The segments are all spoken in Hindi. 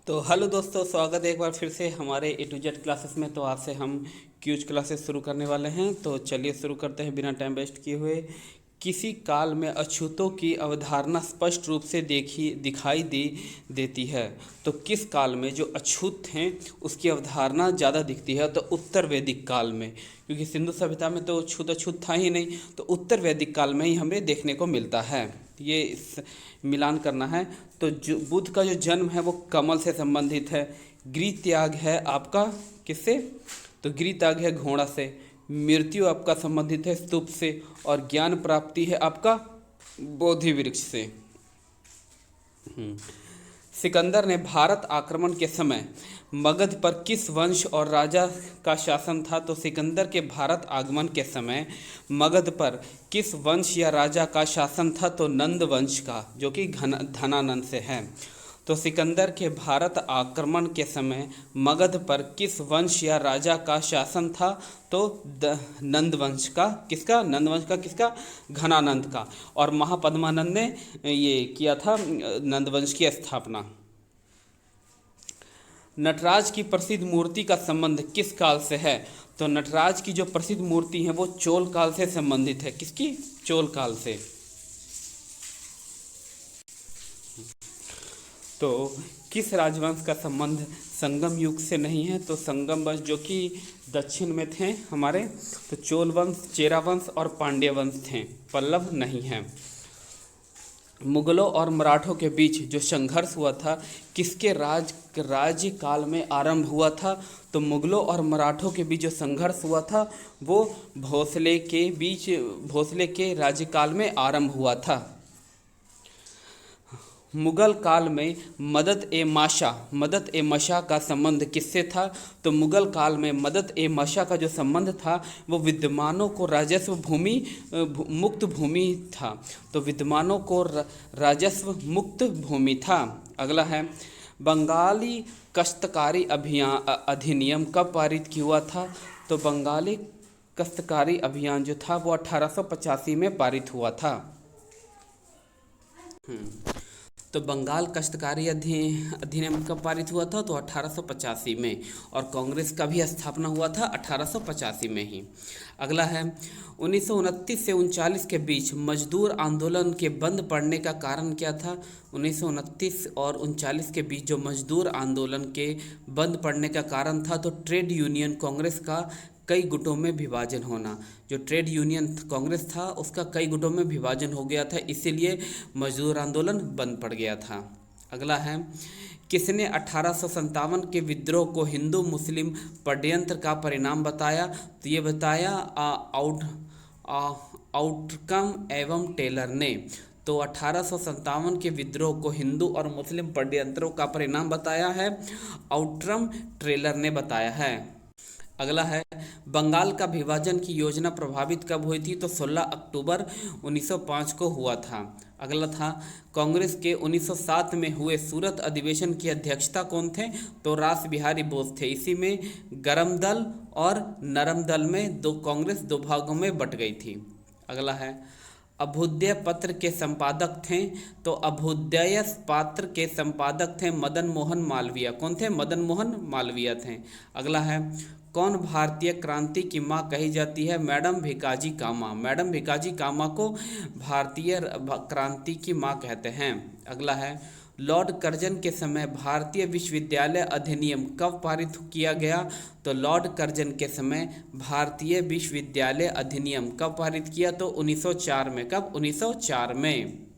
तो हेलो दोस्तों, स्वागत है एक बार फिर से हमारे ए टू जेड क्लासेस में। तो आज से हम क्यूज क्लासेस शुरू करने वाले हैं। तो चलिए शुरू करते हैं बिना टाइम वेस्ट किए हुए। किसी काल में अछूतों की अवधारणा स्पष्ट रूप से दिखाई देती है। तो किस काल में जो अछूत हैं उसकी अवधारणा ज़्यादा दिखती है? तो उत्तर वैदिक काल में, क्योंकि सिंधु सभ्यता में तो छूत अछूत था ही नहीं, तो उत्तर वैदिक काल में ही हमें देखने को मिलता है। ये मिलान करना है। तो जो बुद्ध का जो जन्म है वो कमल से संबंधित है। गृह त्याग है आपका किससे? तो गृह त्याग है घोड़ा से। मृत्यु आपका संबंधित है स्तूप से। और ज्ञान प्राप्ति है आपका बोधि वृक्ष से। सिकंदर ने भारत आक्रमण के समय मगध पर किस वंश और राजा का शासन था? तो सिकंदर के भारत आगमन के समय मगध पर किस वंश या राजा का शासन था? तो नंद वंश का, जो कि धनानंद से है। तो सिकंदर के भारत आक्रमण के समय मगध पर किस वंश या राजा का शासन था? तो नंद वंश का। किसका? नंद वंश का। किसका? घनानंद का। और महापद्मानंद ने ये किया था नंद वंश की स्थापना। नटराज की प्रसिद्ध मूर्ति का संबंध किस काल से है? तो नटराज की जो प्रसिद्ध मूर्ति है वो चोल काल से संबंधित है। किसकी? चोल काल से। तो किस राजवंश का संबंध संगम युग से नहीं है? तो संगम वंश जो कि दक्षिण में थे हमारे, तो चोल वंश, चेरा वंश और पांड्य वंश थे, पल्लव नहीं है। मुगलों और मराठों के बीच जो संघर्ष हुआ था किसके राज्य काल में आरंभ हुआ था? तो मुगलों और मराठों के बीच जो संघर्ष हुआ था वो भोसले के राज्यकाल में आरंभ हुआ था। मुगल काल में मदद ए मशा का संबंध किससे था? तो मुगल काल में मदद ए मशा का जो संबंध था वो विद्वानों को राजस्व मुक्त भूमि था। तो विद्वानों को राजस्व मुक्त भूमि था। अगला है, बंगाली काश्तकारी अधिनियम कब पारित हुआ था? तो बंगाली काश्तकारी अभियान जो था वो 1885 में पारित हुआ था। तो बंगाल काश्तकारी अधिनियम कब पारित हुआ था? तो 1885 में। और कांग्रेस का भी स्थापना हुआ था 1885 में ही। अगला है, 1929 से 1939 के बीच मजदूर आंदोलन के बंद पड़ने का कारण क्या था? 1929 और 1939 के बीच जो मजदूर आंदोलन के बंद पड़ने का कारण था तो ट्रेड यूनियन कांग्रेस का कई गुटों में विभाजन होना। जो ट्रेड यूनियन कांग्रेस था उसका कई गुटों में विभाजन हो गया था, इसीलिए मजदूर आंदोलन बंद पड़ गया था। अगला है, किसने 1857 के विद्रोह को हिंदू मुस्लिम षड्यंत्र का परिणाम बताया? तो ये बताया आउटकम एवं टेलर ने। तो 1857 के विद्रोह को हिंदू और मुस्लिम षड्यंत्रों का परिणाम बताया है आउटकम टेलर ने बताया है। अगला है, बंगाल का विभाजन की योजना प्रभावित कब हुई थी? तो 16 अक्टूबर 1905 को हुआ था। अगला था, कांग्रेस के 1907 में हुए सूरत अधिवेशन की अध्यक्षता कौन थे? तो रास बिहारी बोस थे। इसी में गर्म दल और नरम दल में कांग्रेस दो भागों में बट गई थी। अगला है, अभ्युदय पत्र के संपादक थे? तो अभ्युदय पत्र के संपादक थे मदन मोहन मालवीय। कौन थे? मदन मोहन मालवीय थे। अगला है, कौन भारतीय क्रांति की मां कही जाती है? मैडम भिकाजी कामा। मैडम भिकाजी कामा को भारतीय क्रांति की मां कहते हैं। अगला है, लॉर्ड कर्जन के समय भारतीय विश्वविद्यालय अधिनियम कब पारित किया गया? तो लॉर्ड कर्जन के समय भारतीय विश्वविद्यालय अधिनियम कब पारित किया? तो 1904 में। कब? 1904 में।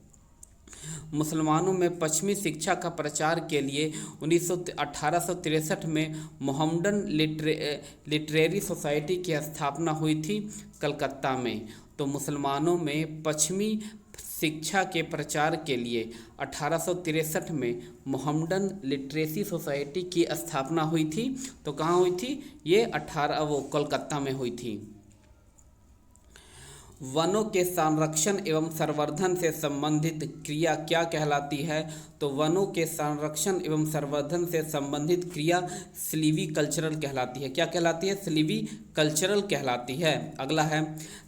मुसलमानों में पश्चिमी शिक्षा का प्रचार के लिए 1863 में मोहम्मडन लिटरेरी सोसाइटी की स्थापना हुई थी कलकत्ता में। तो मुसलमानों में पश्चिमी शिक्षा के प्रचार के लिए 1863 में मोहम्मडन लिटरेसी सोसाइटी की स्थापना हुई थी। तो कहाँ हुई थी ये? कलकत्ता में हुई थी। वनों के संरक्षण एवं संवर्धन से संबंधित क्रिया क्या कहलाती है? तो वनों के संरक्षण एवं संवर्धन से संबंधित क्रिया सिल्वीकल्चरल कहलाती है। क्या कहलाती है? सिल्वीकल्चरल कहलाती है। अगला है,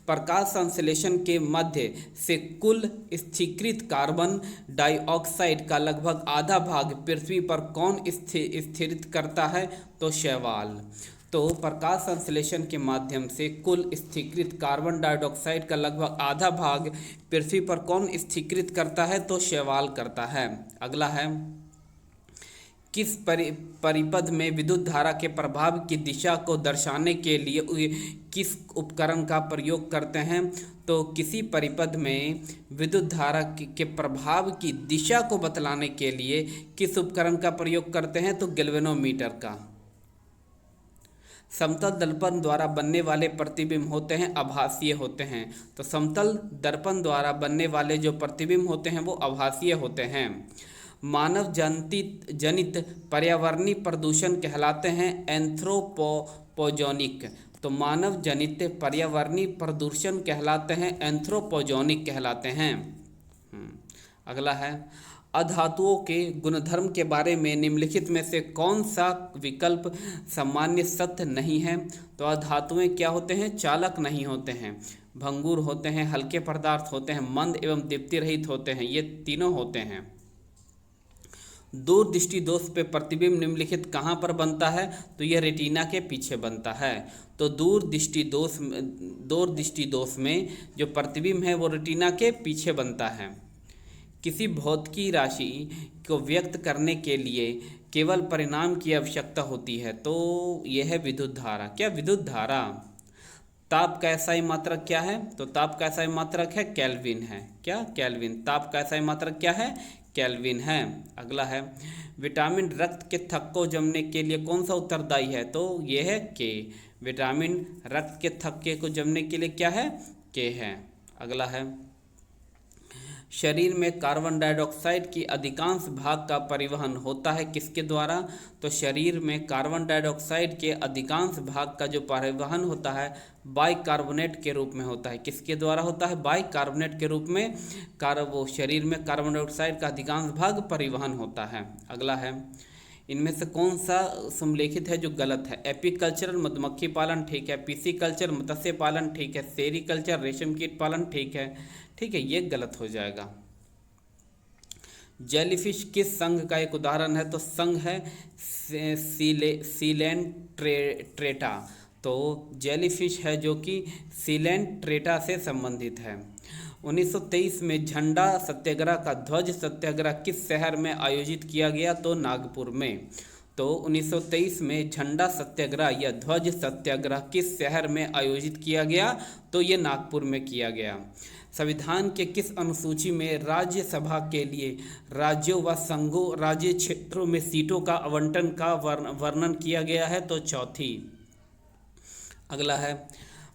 प्रकाश संश्लेषण के मध्य से कुल स्थिरीकृत कार्बन डाइऑक्साइड का लगभग आधा भाग पृथ्वी पर कौन स्थिरित करता है? तो शैवाल। तो प्रकाश संश्लेषण के माध्यम से कुल स्थिरीकृत कार्बन डाइऑक्साइड का लगभग आधा भाग पृथ्वी पर कौन स्थिरीकृत करता है? तो शैवाल करता है। अगला है, किस परिपथ में विद्युत धारा के प्रभाव की दिशा को दर्शाने के लिए किस उपकरण का प्रयोग करते हैं? तो किसी परिपथ में विद्युत धारा के प्रभाव की दिशा को बतलाने के लिए किस उपकरण का प्रयोग करते हैं? तो गैल्वेनोमीटर का। समतल दर्पण द्वारा बनने वाले प्रतिबिंब होते हैं आभासीय होते हैं। तो समतल दर्पण द्वारा बनने वाले जो प्रतिबिंब होते हैं वो आभासीय होते हैं। मानव जनित पर्यावरणीय प्रदूषण कहलाते हैं एंथ्रोपोजेनिक। तो मानव जनित पर्यावरणीय प्रदूषण कहलाते हैं एंथ्रोपोजेनिक कहलाते हैं। अगला है, अधातुओं के गुणधर्म के बारे में निम्नलिखित में से कौन सा विकल्प सामान्य सत्य नहीं है? तो अधातुएं क्या होते हैं? चालक नहीं होते हैं, भंगुर होते हैं, हल्के पदार्थ होते हैं, मंद एवं दीप्ति रहित होते हैं। ये तीनों होते हैं। दूरदृष्टि दोष पे प्रतिबिंब निम्नलिखित कहाँ पर बनता है? तो यह रेटिना के पीछे बनता है। तो दूरदृष्टि दोष में जो प्रतिबिंब है वो रेटिना के पीछे बनता है। किसी भौतिकी राशि को व्यक्त करने के लिए केवल परिमाण की आवश्यकता होती है। तो यह है विद्युत धारा। क्या? विद्युत धारा। ताप का SI मात्रक क्या है? तो ताप का SI मात्रक है केल्विन है। क्या? केल्विन। ताप का SI मात्रक क्या है? केल्विन है। अगला है, विटामिन रक्त के थक्के जमने के लिए कौन सा उत्तरदायी है? तो यह है के। विटामिन रक्त के थक्के को जमने के लिए क्या है? के है। अगला है, शरीर में कार्बन डाइऑक्साइड की अधिकांश भाग का परिवहन होता है किसके द्वारा? तो शरीर में कार्बन डाइऑक्साइड के अधिकांश भाग का जो परिवहन होता है बाइकार्बोनेट के रूप में होता है। किसके द्वारा होता है? बाइकार्बोनेट के रूप में वो शरीर में कार्बन डाइऑक्साइड का अधिकांश भाग परिवहन होता है। अगला है, इनमें से कौन सा समलेखित है जो गलत है? एपीकल्चर मधुमक्खी पालन ठीक है, पीसीकल्चर मत्स्य पालन ठीक है, सेरीकल्चर रेशम कीट पालन ठीक है। ठीक है, ये गलत हो जाएगा। जेलीफिश किस संघ का एक उदाहरण है? तो संघ है सीलेंट्रेटा। तो जेलीफिश है जो कि सीलेंट्रेटा से संबंधित है। 1923 में झंडा सत्याग्रह का ध्वज सत्याग्रह किस शहर में आयोजित किया गया? तो नागपुर में। तो 1923 में झंडा सत्याग्रह या ध्वज सत्याग्रह किस शहर में आयोजित किया गया? तो ये नागपुर में किया गया। संविधान के किस अनुसूची में राज्यसभा के लिए राज्यों व संघों राज्य क्षेत्रों में सीटों का आवंटन का वर्णन किया गया है? तो चौथी। अगला है,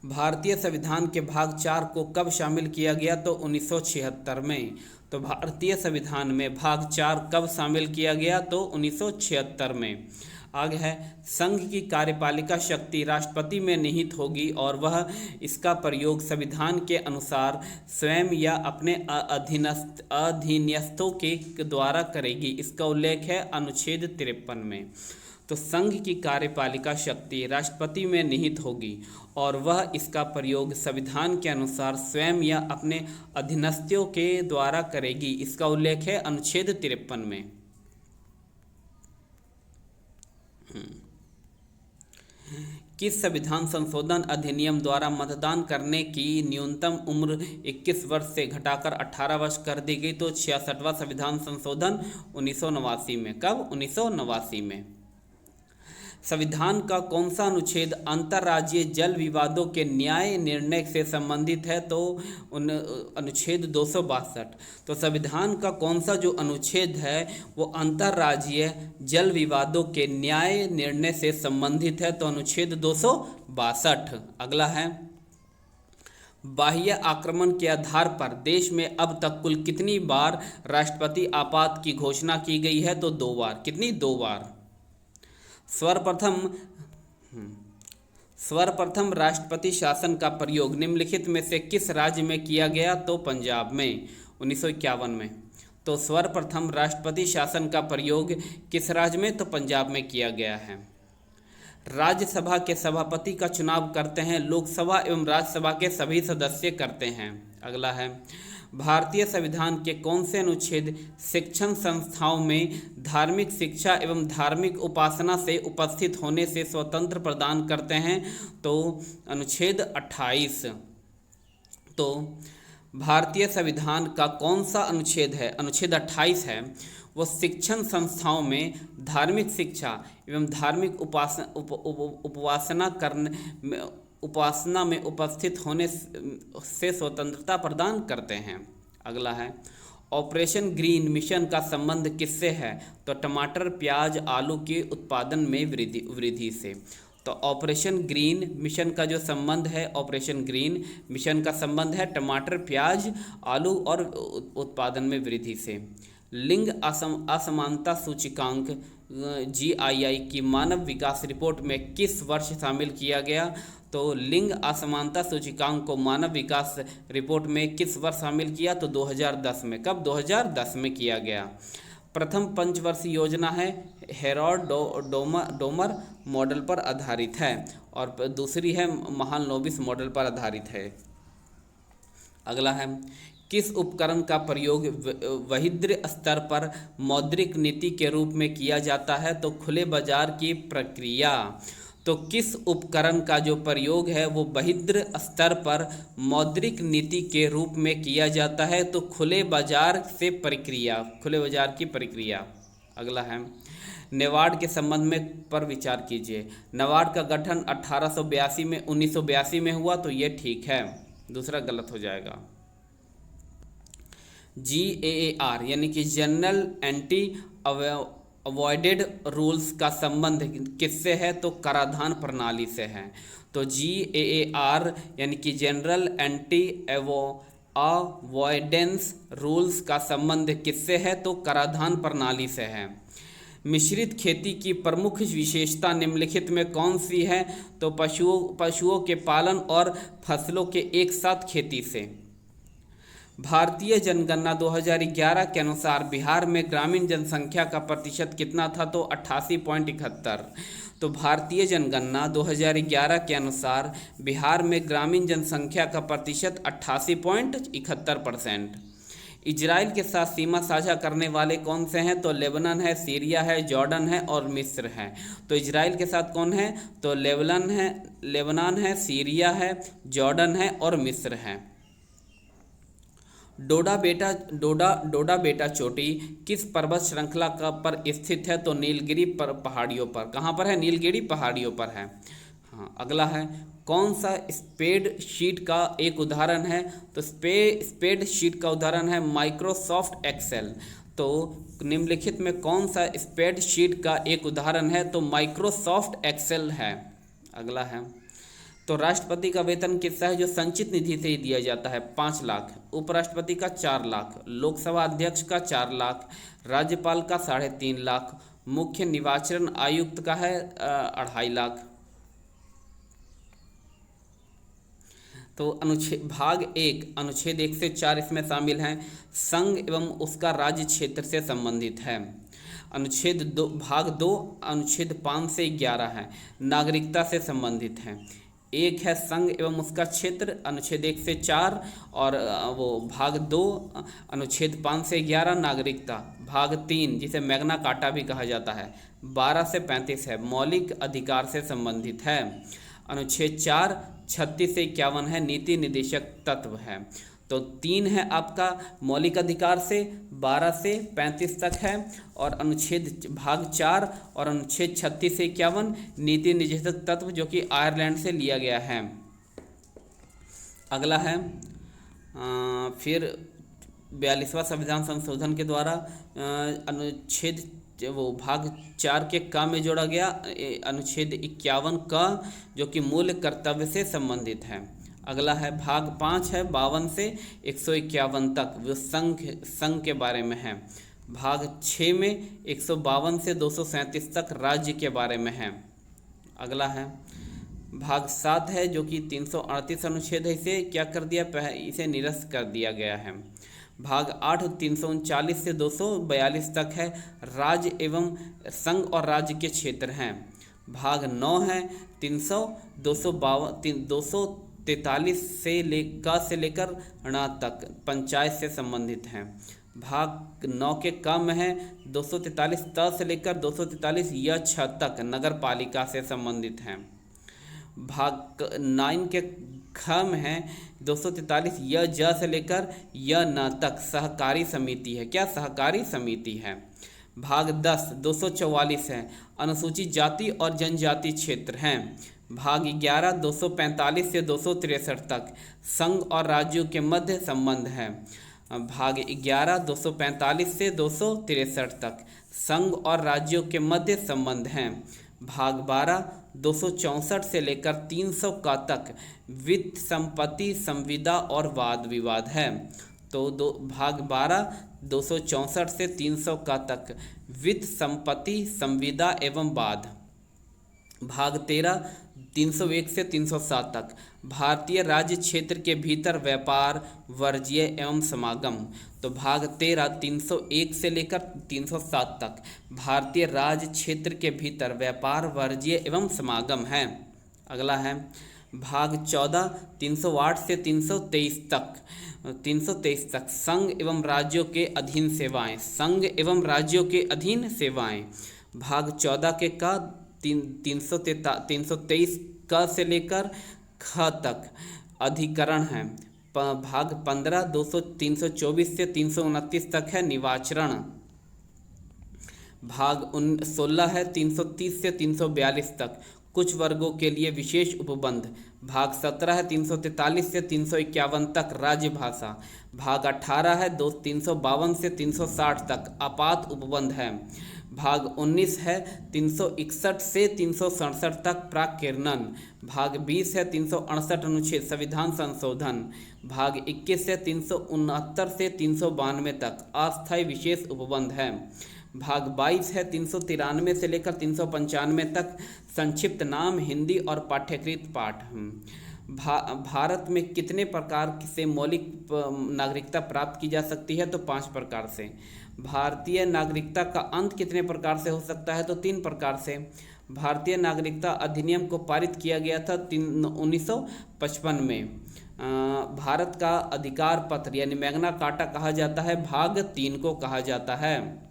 भारतीय संविधान के भाग 4 को कब शामिल किया गया? तो 1976 में। तो भारतीय संविधान में भाग 4 कब शामिल किया गया? तो 1976 में। आगे है, संघ की कार्यपालिका शक्ति राष्ट्रपति में निहित होगी और वह इसका प्रयोग संविधान के अनुसार स्वयं या अपने अधीनस्थों के द्वारा करेगी। इसका उल्लेख है अनुच्छेद 53 में। तो संघ की कार्यपालिका शक्ति राष्ट्रपति में निहित होगी और वह इसका प्रयोग संविधान के अनुसार स्वयं या अपने अधीनस्थों के द्वारा करेगी। इसका उल्लेख है अनुच्छेद 53 में। किस संविधान संशोधन अधिनियम द्वारा मतदान करने की न्यूनतम उम्र 21 वर्ष से घटाकर 18 वर्ष कर दी गई? तो 66वां संविधान संशोधन 1989 में। कब? 1989 में। संविधान का कौन सा अनुच्छेद अंतर्राज्यीय जल विवादों के न्याय निर्णय से संबंधित है? तो अनुच्छेद 262। तो संविधान का कौन सा जो अनुच्छेद है वो अंतर्राज्यीय जल विवादों के न्याय निर्णय से संबंधित है? तो अनुच्छेद 262। अगला है, बाह्य आक्रमण के आधार पर देश में अब तक कुल कितनी बार राष्ट्रपति आपात की घोषणा की गई है? तो 2 बार। कितनी? 2 बार। सर्वप्रथम राष्ट्रपति शासन का प्रयोग निम्नलिखित में से किस राज्य में किया गया? तो पंजाब में 1951 में। तो सर्वप्रथम राष्ट्रपति शासन का प्रयोग किस राज्य में? तो पंजाब में किया गया है। राज्यसभा के सभापति का चुनाव करते हैं लोकसभा एवं राज्यसभा के सभी सदस्य करते हैं। अगला है, भारतीय संविधान के कौन से अनुच्छेद शिक्षण संस्थाओं में धार्मिक शिक्षा एवं धार्मिक उपासना से उपस्थित होने से स्वतंत्र प्रदान करते हैं? तो अनुच्छेद 28। तो भारतीय संविधान का कौन सा अनुच्छेद है? अनुच्छेद 28 है। वो शिक्षण संस्थाओं में धार्मिक शिक्षा एवं धार्मिक उपासना में उपस्थित होने से स्वतंत्रता प्रदान करते हैं। अगला है, ऑपरेशन ग्रीन मिशन का संबंध किससे है? तो टमाटर, प्याज, आलू के उत्पादन में वृद्धि से। तो ऑपरेशन ग्रीन मिशन का जो संबंध है, ऑपरेशन ग्रीन मिशन का संबंध है टमाटर, प्याज, आलू और उत्पादन में वृद्धि से। लिंग असमानता सूचकांक GII की मानव विकास रिपोर्ट में किस वर्ष शामिल किया गया? तो लिंग असमानता सूचकांक को मानव विकास रिपोर्ट में किस वर्ष शामिल किया? तो 2010 में। कब? 2010 में किया गया। प्रथम पंचवर्षीय योजना है हेरोल्ड डोमर मॉडल पर आधारित है और दूसरी है महालनोबिस मॉडल पर आधारित है। अगला है, किस उपकरण का प्रयोग वृहद स्तर पर मौद्रिक नीति के रूप में किया जाता है? तो खुले बाजार की प्रक्रिया। तो किस उपकरण का जो प्रयोग है वो वृहद स्तर पर मौद्रिक नीति के रूप में किया जाता है? तो खुले बाजार से प्रक्रिया, खुले बाजार की प्रक्रिया। अगला है, नेवार्ड के संबंध में पर विचार कीजिए। नेवार्ड का गठन 1882 में 1982 में हुआ, तो ये ठीक है, दूसरा गलत हो जाएगा। GAAR यानी कि जनरल एंटी अवॉइडेड रूल्स का संबंध किससे है? तो कराधान प्रणाली से है। तो GAAR यानी कि जनरल एंटी अवॉइडेंस रूल्स का संबंध किससे है? तो कराधान प्रणाली से है। मिश्रित खेती की प्रमुख विशेषता निम्नलिखित में कौन सी है? तो पशुओं के पालन और फसलों के एक साथ खेती से। भारतीय जनगणना 2011 के अनुसार बिहार में ग्रामीण जनसंख्या का प्रतिशत कितना था? तो 88.71। तो भारतीय जनगणना 2011 के अनुसार बिहार में ग्रामीण जनसंख्या का प्रतिशत 88.71%। इजराइल के साथ सीमा साझा करने वाले कौन से हैं? तो लेबनान है, सीरिया है, जॉर्डन है और मिस्र है। तो इजराइल के साथ कौन है? तो लेबनान है, सीरिया है, जॉर्डन है और मिस्र है। डोडा बेटा चोटी किस पर्वत श्रृंखला पर स्थित है? तो नीलगिरी पहाड़ियों पर। कहाँ पर है? नीलगिरी पहाड़ियों पर है। हाँ, अगला है, कौन सा स्प्रेडशीट का एक उदाहरण है? तो स्प्रेडशीट का उदाहरण है माइक्रोसॉफ्ट एक्सेल। तो निम्नलिखित में कौन सा स्प्रेडशीट का एक उदाहरण है? तो माइक्रोसॉफ्ट एक्सेल है। अगला है, तो राष्ट्रपति का वेतन कितना है जो संचित निधि से ही दिया जाता है? 5 लाख। उपराष्ट्रपति का 4 लाख, लोकसभा अध्यक्ष का 4 लाख, राज्यपाल का 3.5 लाख, मुख्य निर्वाचन आयुक्त का है 2.5 लाख। तो भाग 1 अनुच्छेद 1 से 4 इसमें शामिल हैं। संघ एवं उसका राज्य क्षेत्र से संबंधित है। भाग 2 अनुच्छेद 5 से 11 है, नागरिकता से संबंधित है। एक है संघ एवं उसका क्षेत्र, अनुच्छेद 1 से 4, और वो भाग 2 अनुच्छेद 5 से 11 नागरिकता। भाग 3 जिसे मैग्ना कार्टा भी कहा जाता है 12 से 35 है, मौलिक अधिकार से संबंधित है। अनुच्छेद 4 36 से 51 है, नीति निर्देशक तत्व है। तो 3 है आपका मौलिक अधिकार से, 12 से 35 तक है, और अनुच्छेद भाग 4 और अनुच्छेद 36 से 51 नीति निर्देशक तत्व जो कि आयरलैंड से लिया गया है। अगला है फिर 42वां संविधान संशोधन के द्वारा अनुच्छेद वो भाग 4 के का में जोड़ा गया अनुच्छेद 51 का, जो कि मूल कर्तव्य से संबंधित है। अगला है भाग 5 है 52 से 151 तक, वो संघ के बारे में है। भाग 6 में 152 से 237 तक राज्य के बारे में है। अगला है भाग 7 है जो कि 338 अनुच्छेद है, इसे क्या कर दिया, इसे निरस्त कर दिया गया है। भाग 8 339 से 242 तक है, राज्य एवं संघ और राज्य के क्षेत्र हैं। भाग 9 है 243 से लेकर ण तक पंचायत से संबंधित हैं। भाग 9 के कम है 243 त से लेकर 243 य छ तक नगर पालिका से संबंधित हैं। भाग 9 के खम है 243 य ज से लेकर य न तक सहकारी समिति है, क्या सहकारी समिति है। भाग 10 244 है अनुसूचित जाति और जनजाति क्षेत्र हैं। भाग 11 245 से 263 तक संघ और राज्यों के मध्य संबंध है। भाग 11 245 से 263 तक संघ और राज्यों के मध्य संबंध हैं। भाग 12 264 से लेकर 300 का तक वित्त, संपत्ति, संविदा और वाद विवाद है। तो भाग 12 264 से 300 का तक वित्त, संपत्ति, संविदा एवं वाद। भाग 13 301 से 307 तक भारतीय राज्य क्षेत्र के भीतर व्यापार, वाणिज्य एवं समागम। तो भाग 13 301 से लेकर 307 तक भारतीय राज्य क्षेत्र के भीतर व्यापार, वाणिज्य एवं समागम है। अगला है भाग 14 308 से 323 तक संघ एवं राज्यों के अधीन सेवाएं, संघ एवं राज्यों के अधीन सेवाएं। भाग 14 के का 323 क से लेकर ख तक अधिकरण है। भाग 15 324 से 329 तक है निवाचरण। भाग 16 है 330 से 342 तक कुछ वर्गों के लिए विशेष उपबंध। भाग 17 है 343 से 351 तक राज्यभाषा। भाग 18 है 352 से 360 तक आपात उपबंध है। भाग 19 है 361 से 367 तक प्राक्कीर्णन। भाग 20 है 368 अनुच्छेद संविधान संशोधन। भाग 21 है 369 से 392 तक अस्थायी विशेष उपबंध है। भाग 22 है 393 से लेकर 395 तक संक्षिप्त नाम, हिंदी और पाठ्यकृत पाठ। भारत में कितने प्रकार से मौलिक नागरिकता प्राप्त की जा सकती है, तो 5 प्रकार से। भारतीय नागरिकता का अंत कितने प्रकार से हो सकता है, तो 3 प्रकार से। भारतीय नागरिकता अधिनियम को पारित किया गया था 1955 में। भारत का अधिकार पत्र यानी मैग्ना कार्टा कहा जाता है, भाग 3 को कहा जाता है।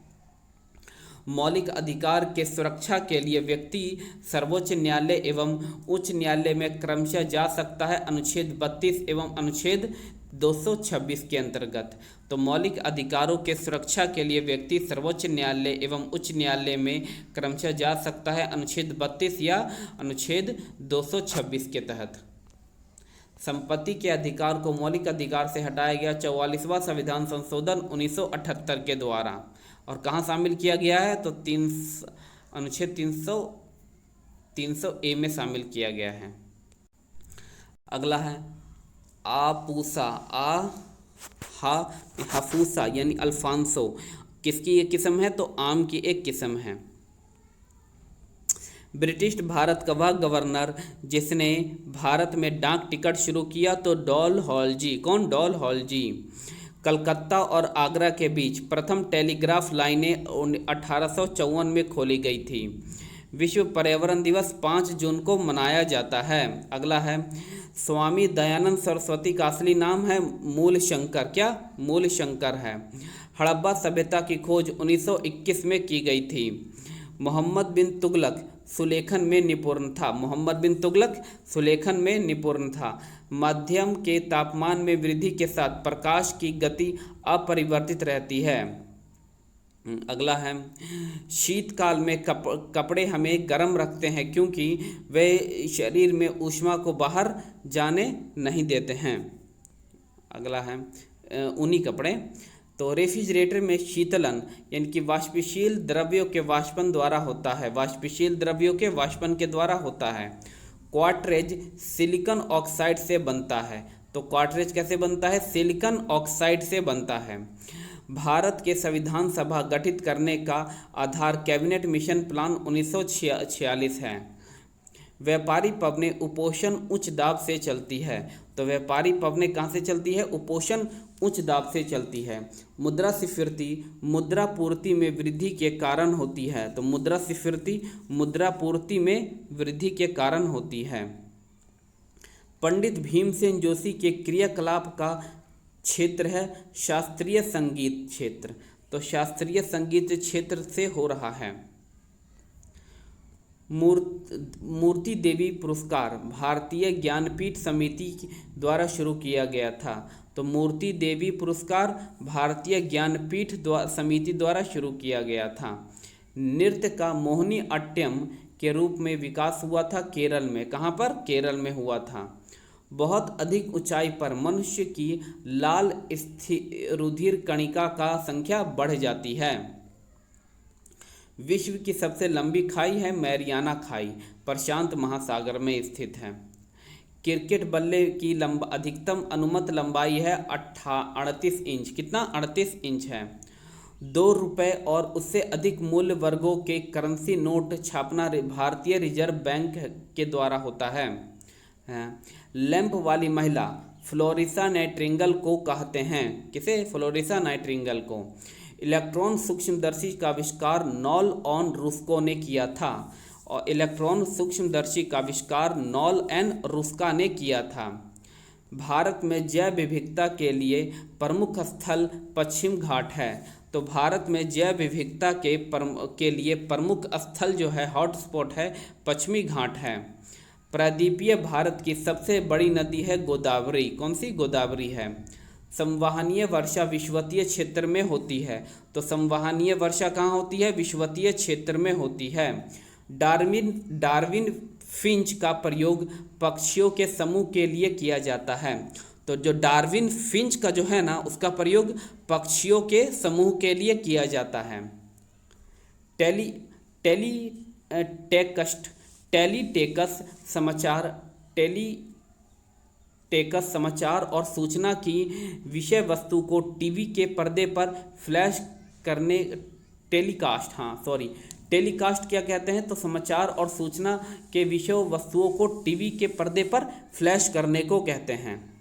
मौलिक अधिकार के सुरक्षा के लिए व्यक्ति सर्वोच्च न्यायालय एवं उच्च न्यायालय में क्रमशः जा सकता है, अनुच्छेद 32 एवं अनुच्छेद 226 के अंतर्गत। तो मौलिक अधिकारों के सुरक्षा के लिए व्यक्ति सर्वोच्च न्यायालय एवं उच्च न्यायालय में क्रमशः जा सकता है, अनुच्छेद 32 या अनुच्छेद 226 के तहत। संपत्ति के अधिकार को मौलिक अधिकार से हटाया गया 44वां संविधान संशोधन 1978 के द्वारा। और कहाँ शामिल किया गया है, तो अनुच्छेद 300 ए में शामिल किया गया है। अगला है आपूसा, हाफूसा यानी अल्फांसो किसकी एक किस्म है, तो आम की एक किस्म है। ब्रिटिश भारत का वह गवर्नर जिसने भारत में डाक टिकट शुरू किया, तो डलहौजी। कौन, डलहौजी। कलकत्ता और आगरा के बीच प्रथम टेलीग्राफ लाइनें 1854 में खोली गई थी। विश्व पर्यावरण दिवस 5 जून को मनाया जाता है। अगला है स्वामी दयानंद सरस्वती का असली नाम है मूलशंकर। क्या, मूलशंकर है। हड़प्पा सभ्यता की खोज 1921 में की गई थी। मोहम्मद बिन तुगलक सुलेखन में निपुण था। मोहम्मद बिन तुगलक सुलेखन में निपुण था। मध्यम के तापमान में वृद्धि के साथ प्रकाश की गति अपरिवर्तित रहती है। अगला है शीतकाल में कपड़े हमें गर्म रखते हैं क्योंकि वे शरीर में ऊष्मा को बाहर जाने नहीं देते हैं। अगला है ऊनी कपड़े। तो रेफ्रिजरेटर में शीतलन यानी कि वाष्पशील द्रव्यों के वाष्पन द्वारा होता है। वाष्पशील द्रव्यों के वाष्पन के द्वारा होता है। क्वार्ट्रेज सिलिकॉन ऑक्साइड से बनता है। तो क्वार्ट्रेज कैसे बनता है, सिलिकॉन ऑक्साइड से बनता है। भारत के संविधान सभा गठित करने का आधार कैबिनेट मिशन प्लान 1946 है। व्यापारी पवनें उपोषण उच्च दाब से चलती है। तो व्यापारी पवनें कहाँ से चलती है? उपोषण उच्च दाब से चलती है। मुद्रास्फीति मुद्रा पूर्ति में वृद्धि के कारण होती है। तो मुद्रास्फीति मुद्रा पूर्ति में वृद्धि के कारण होती है। पंडित भीमसेन जोशी के क्रियाकलाप का क्षेत्र है शास्त्रीय संगीत क्षेत्र। तो शास्त्रीय संगीत क्षेत्र से हो रहा है। मूर्ति देवी पुरस्कार भारतीय ज्ञानपीठ समिति द्वारा शुरू किया गया था। तो मूर्ति देवी पुरस्कार भारतीय ज्ञानपीठ समिति द्वारा शुरू किया गया था। नृत्य का मोहिनी अट्टम के रूप में विकास हुआ था केरल में। कहाँ पर? केरल में हुआ था। बहुत अधिक ऊंचाई पर मनुष्य की लाल रुधिर कणिका का संख्या बढ़ जाती है। विश्व की सबसे लंबी खाई है मैरियाना खाई, प्रशांत महासागर में स्थित है। क्रिकेट बल्ले की अधिकतम अनुमत लंबाई है 38 इंच। कितना? 38 इंच है। 2 रुपये और उससे अधिक मूल्य वर्गों के करेंसी नोट छापना भारतीय रिजर्व बैंक के द्वारा होता है। लैंप वाली महिला फ्लोरिसा नाइटिंगेल को कहते हैं। किसे? फ्लोरिसा नाइटिंगेल को। इलेक्ट्रॉन सूक्ष्मदर्शी का आविष्कार नॉल ऑन रुस्को ने किया था। और इलेक्ट्रॉन सूक्ष्मदर्शी का आविष्कार नॉल एन रुस्का ने किया था। भारत में जैव विविधता के लिए प्रमुख स्थल पश्चिम घाट है। तो भारत में जैव विविधता के लिए प्रमुख स्थल जो है, हॉटस्पॉट है, पश्चिमी घाट है। प्रायद्वीपीय भारत की सबसे बड़ी नदी है गोदावरी। कौन सी? गोदावरी है। संवहनीय वर्षा विषुवतीय क्षेत्र में होती है। तो संवहनीय वर्षा कहाँ होती है? विषुवतीय क्षेत्र में होती है। डार्विन फिंच का प्रयोग पक्षियों के समूह के लिए किया जाता है। तो जो डार्विन फिंच का जो है ना, उसका प्रयोग पक्षियों के समूह के लिए किया जाता है। टेलीटेक्स्ट समाचार और सूचना की विषय वस्तु को टीवी के पर्दे पर फ्लैश करने टेलीकास्ट क्या कहते हैं? तो समाचार और सूचना के विषय वस्तुओं को टीवी के पर्दे पर फ्लैश करने को कहते हैं।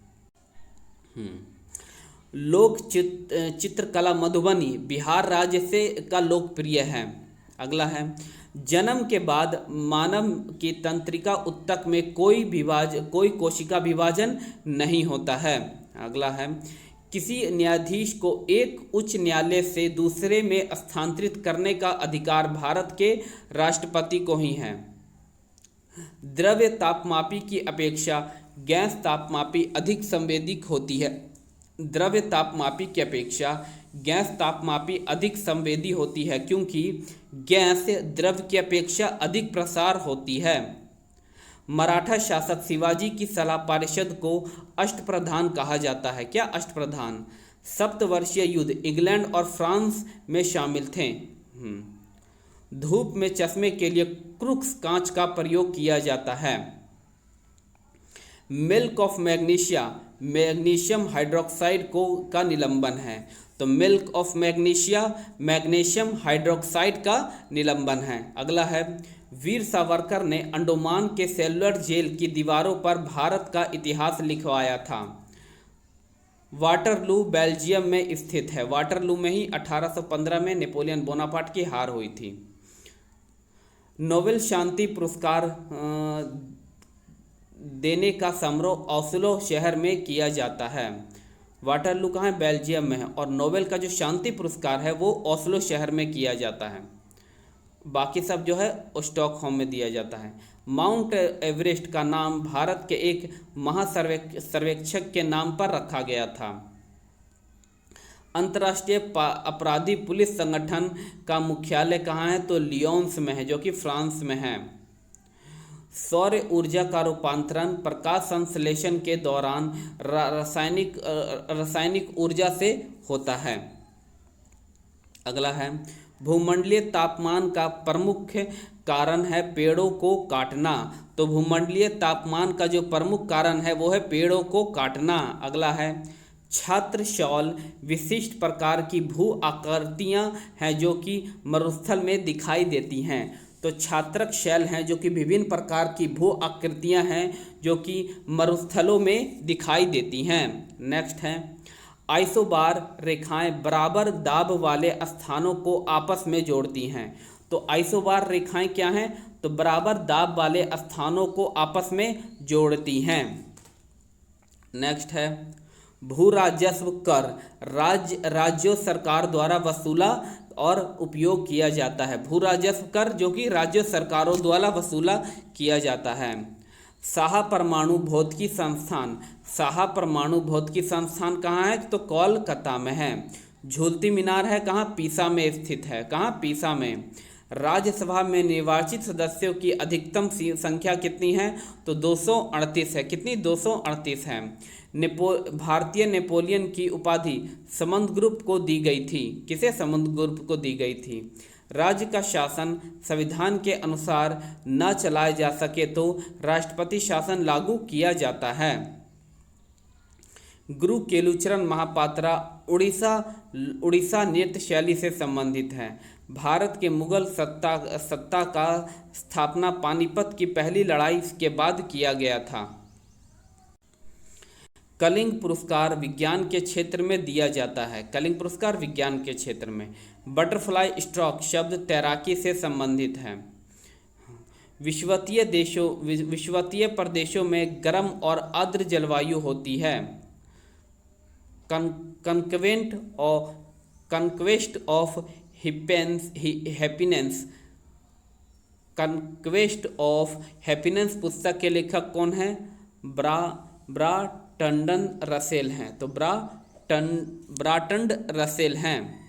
लोक चित्रकला मधुबनी बिहार राज्य से का लोकप्रिय है। अगला है, जन्म के बाद मानव की तंत्रिका ऊतक में कोई कोशिका विभाजन नहीं होता है। अगला है, किसी न्यायाधीश को एक उच्च न्यायालय से दूसरे में स्थानांतरित करने का अधिकार भारत के राष्ट्रपति को ही है। द्रव्य तापमापी की अपेक्षा गैस तापमापी अधिक संवेदीक होती है। द्रव्य तापमापी की अपेक्षा गैस तापमापी अधिक संवेदी होती है, क्योंकि गैस द्रव्य की अपेक्षा अधिक प्रसार होती है। मराठा शासक शिवाजी की सलाह परिषद को अष्टप्रधान कहा जाता है। क्या? अष्टप्रधान। सप्तवर्षीय युद्ध इंग्लैंड और फ्रांस में शामिल थे। धूप में चश्मे के लिए क्रूक्स कांच का प्रयोग किया जाता है। मिल्क ऑफ मैग्नीशियम हाइड्रोक्साइड का निलंबन है। तो मिल्क ऑफ मैग्नीशियम हाइड्रोक्साइड का निलंबन है। अगला है, वीर सावरकर ने अंडमान के सेलुलर जेल की दीवारों पर भारत का इतिहास लिखवाया था। वाटरलू बेल्जियम में स्थित है। वाटरलू में ही 1815 में नेपोलियन बोनापार्ट की हार हुई थी। नोबेल शांति पुरस्कार देने का समारोह ओस्लो शहर में किया जाता है। वाटरलू कहाँ है? बेल्जियम में है। और नोबेल का जो शांति पुरस्कार है वो ओस्लो शहर में किया जाता है। बाकी सब जो है स्टॉकहोम में दिया जाता है। माउंट एवरेस्ट का नाम भारत के एक महासर्वेक्षक के नाम पर रखा गया था। अंतर्राष्ट्रीय अपराधी पुलिस संगठन का मुख्यालय कहाँ है? तो लियोन्स में है, जो कि फ्रांस में है। सौर ऊर्जा का रूपांतरण प्रकाश संश्लेषण के दौरान रासायनिक ऊर्जा से होता है। अगला है, भूमंडलीय तापमान का प्रमुख कारण है पेड़ों को काटना। तो भूमंडलीय तापमान का जो प्रमुख कारण है वो है पेड़ों को काटना। अगला है, छात्र शॉल विशिष्ट प्रकार की भू आकृतियाँ हैं जो कि मरुस्थल में दिखाई देती हैं। तो तो छात्रक शैल हैं जो कि विभिन्न प्रकार की भू आकृतियां हैं जो कि मरुस्थलों में दिखाई देती हैं। नेक्स्ट है आइसोबार रेखाएं बराबर दाब वाले स्थानों को आपस में जोड़ती हैं। तो आइसोबार रेखाएं क्या हैं? तो बराबर दाब वाले स्थानों को आपस में जोड़ती हैं। नेक्स्ट है भू राजस्व कर राज्यों सरकार द्वारा वसूला और उपयोग किया जाता है। भू राजस्व कर जो कि राज्य सरकारों द्वारा वसूला किया जाता है। साहा परमाणु भौतिकी संस्थान, साहा परमाणु भौतिकी संस्थान कहाँ है? तो कोलकाता में है। झूलती मीनार है कहाँ? पीसा में स्थित है। कहाँ? पीसा में। राज्यसभा में निर्वाचित सदस्यों की अधिकतम संख्या कितनी है? तो 238 है। कितनी? 238 है। भारतीय नेपोलियन की उपाधि समुद्रगुप्त को दी गई थी। किसे? समुद्रगुप्त को दी गई थी। राज्य का शासन संविधान के अनुसार न चलाया जा सके तो राष्ट्रपति शासन लागू किया जाता है। गुरु केलुचरण महापात्रा उड़ीसा नृत्य शैली से संबंधित है। भारत के मुगल सत्ता का स्थापना पानीपत की पहली लड़ाई के बाद किया गया था। कलिंग पुरस्कार विज्ञान के क्षेत्र में दिया जाता है। कलिंग पुरस्कार विज्ञान के क्षेत्र में। बटरफ्लाई स्ट्रोक शब्द तैराकी से संबंधित है। विषुवतीय प्रदेशों में गर्म और आर्द्र जलवायु होती है। कंक्वेस्ट ऑफ हैप्पीनेस पुस्तक के लेखक कौन है? ब्राटन रसेल हैं। तो ब्राटन रसेल हैं।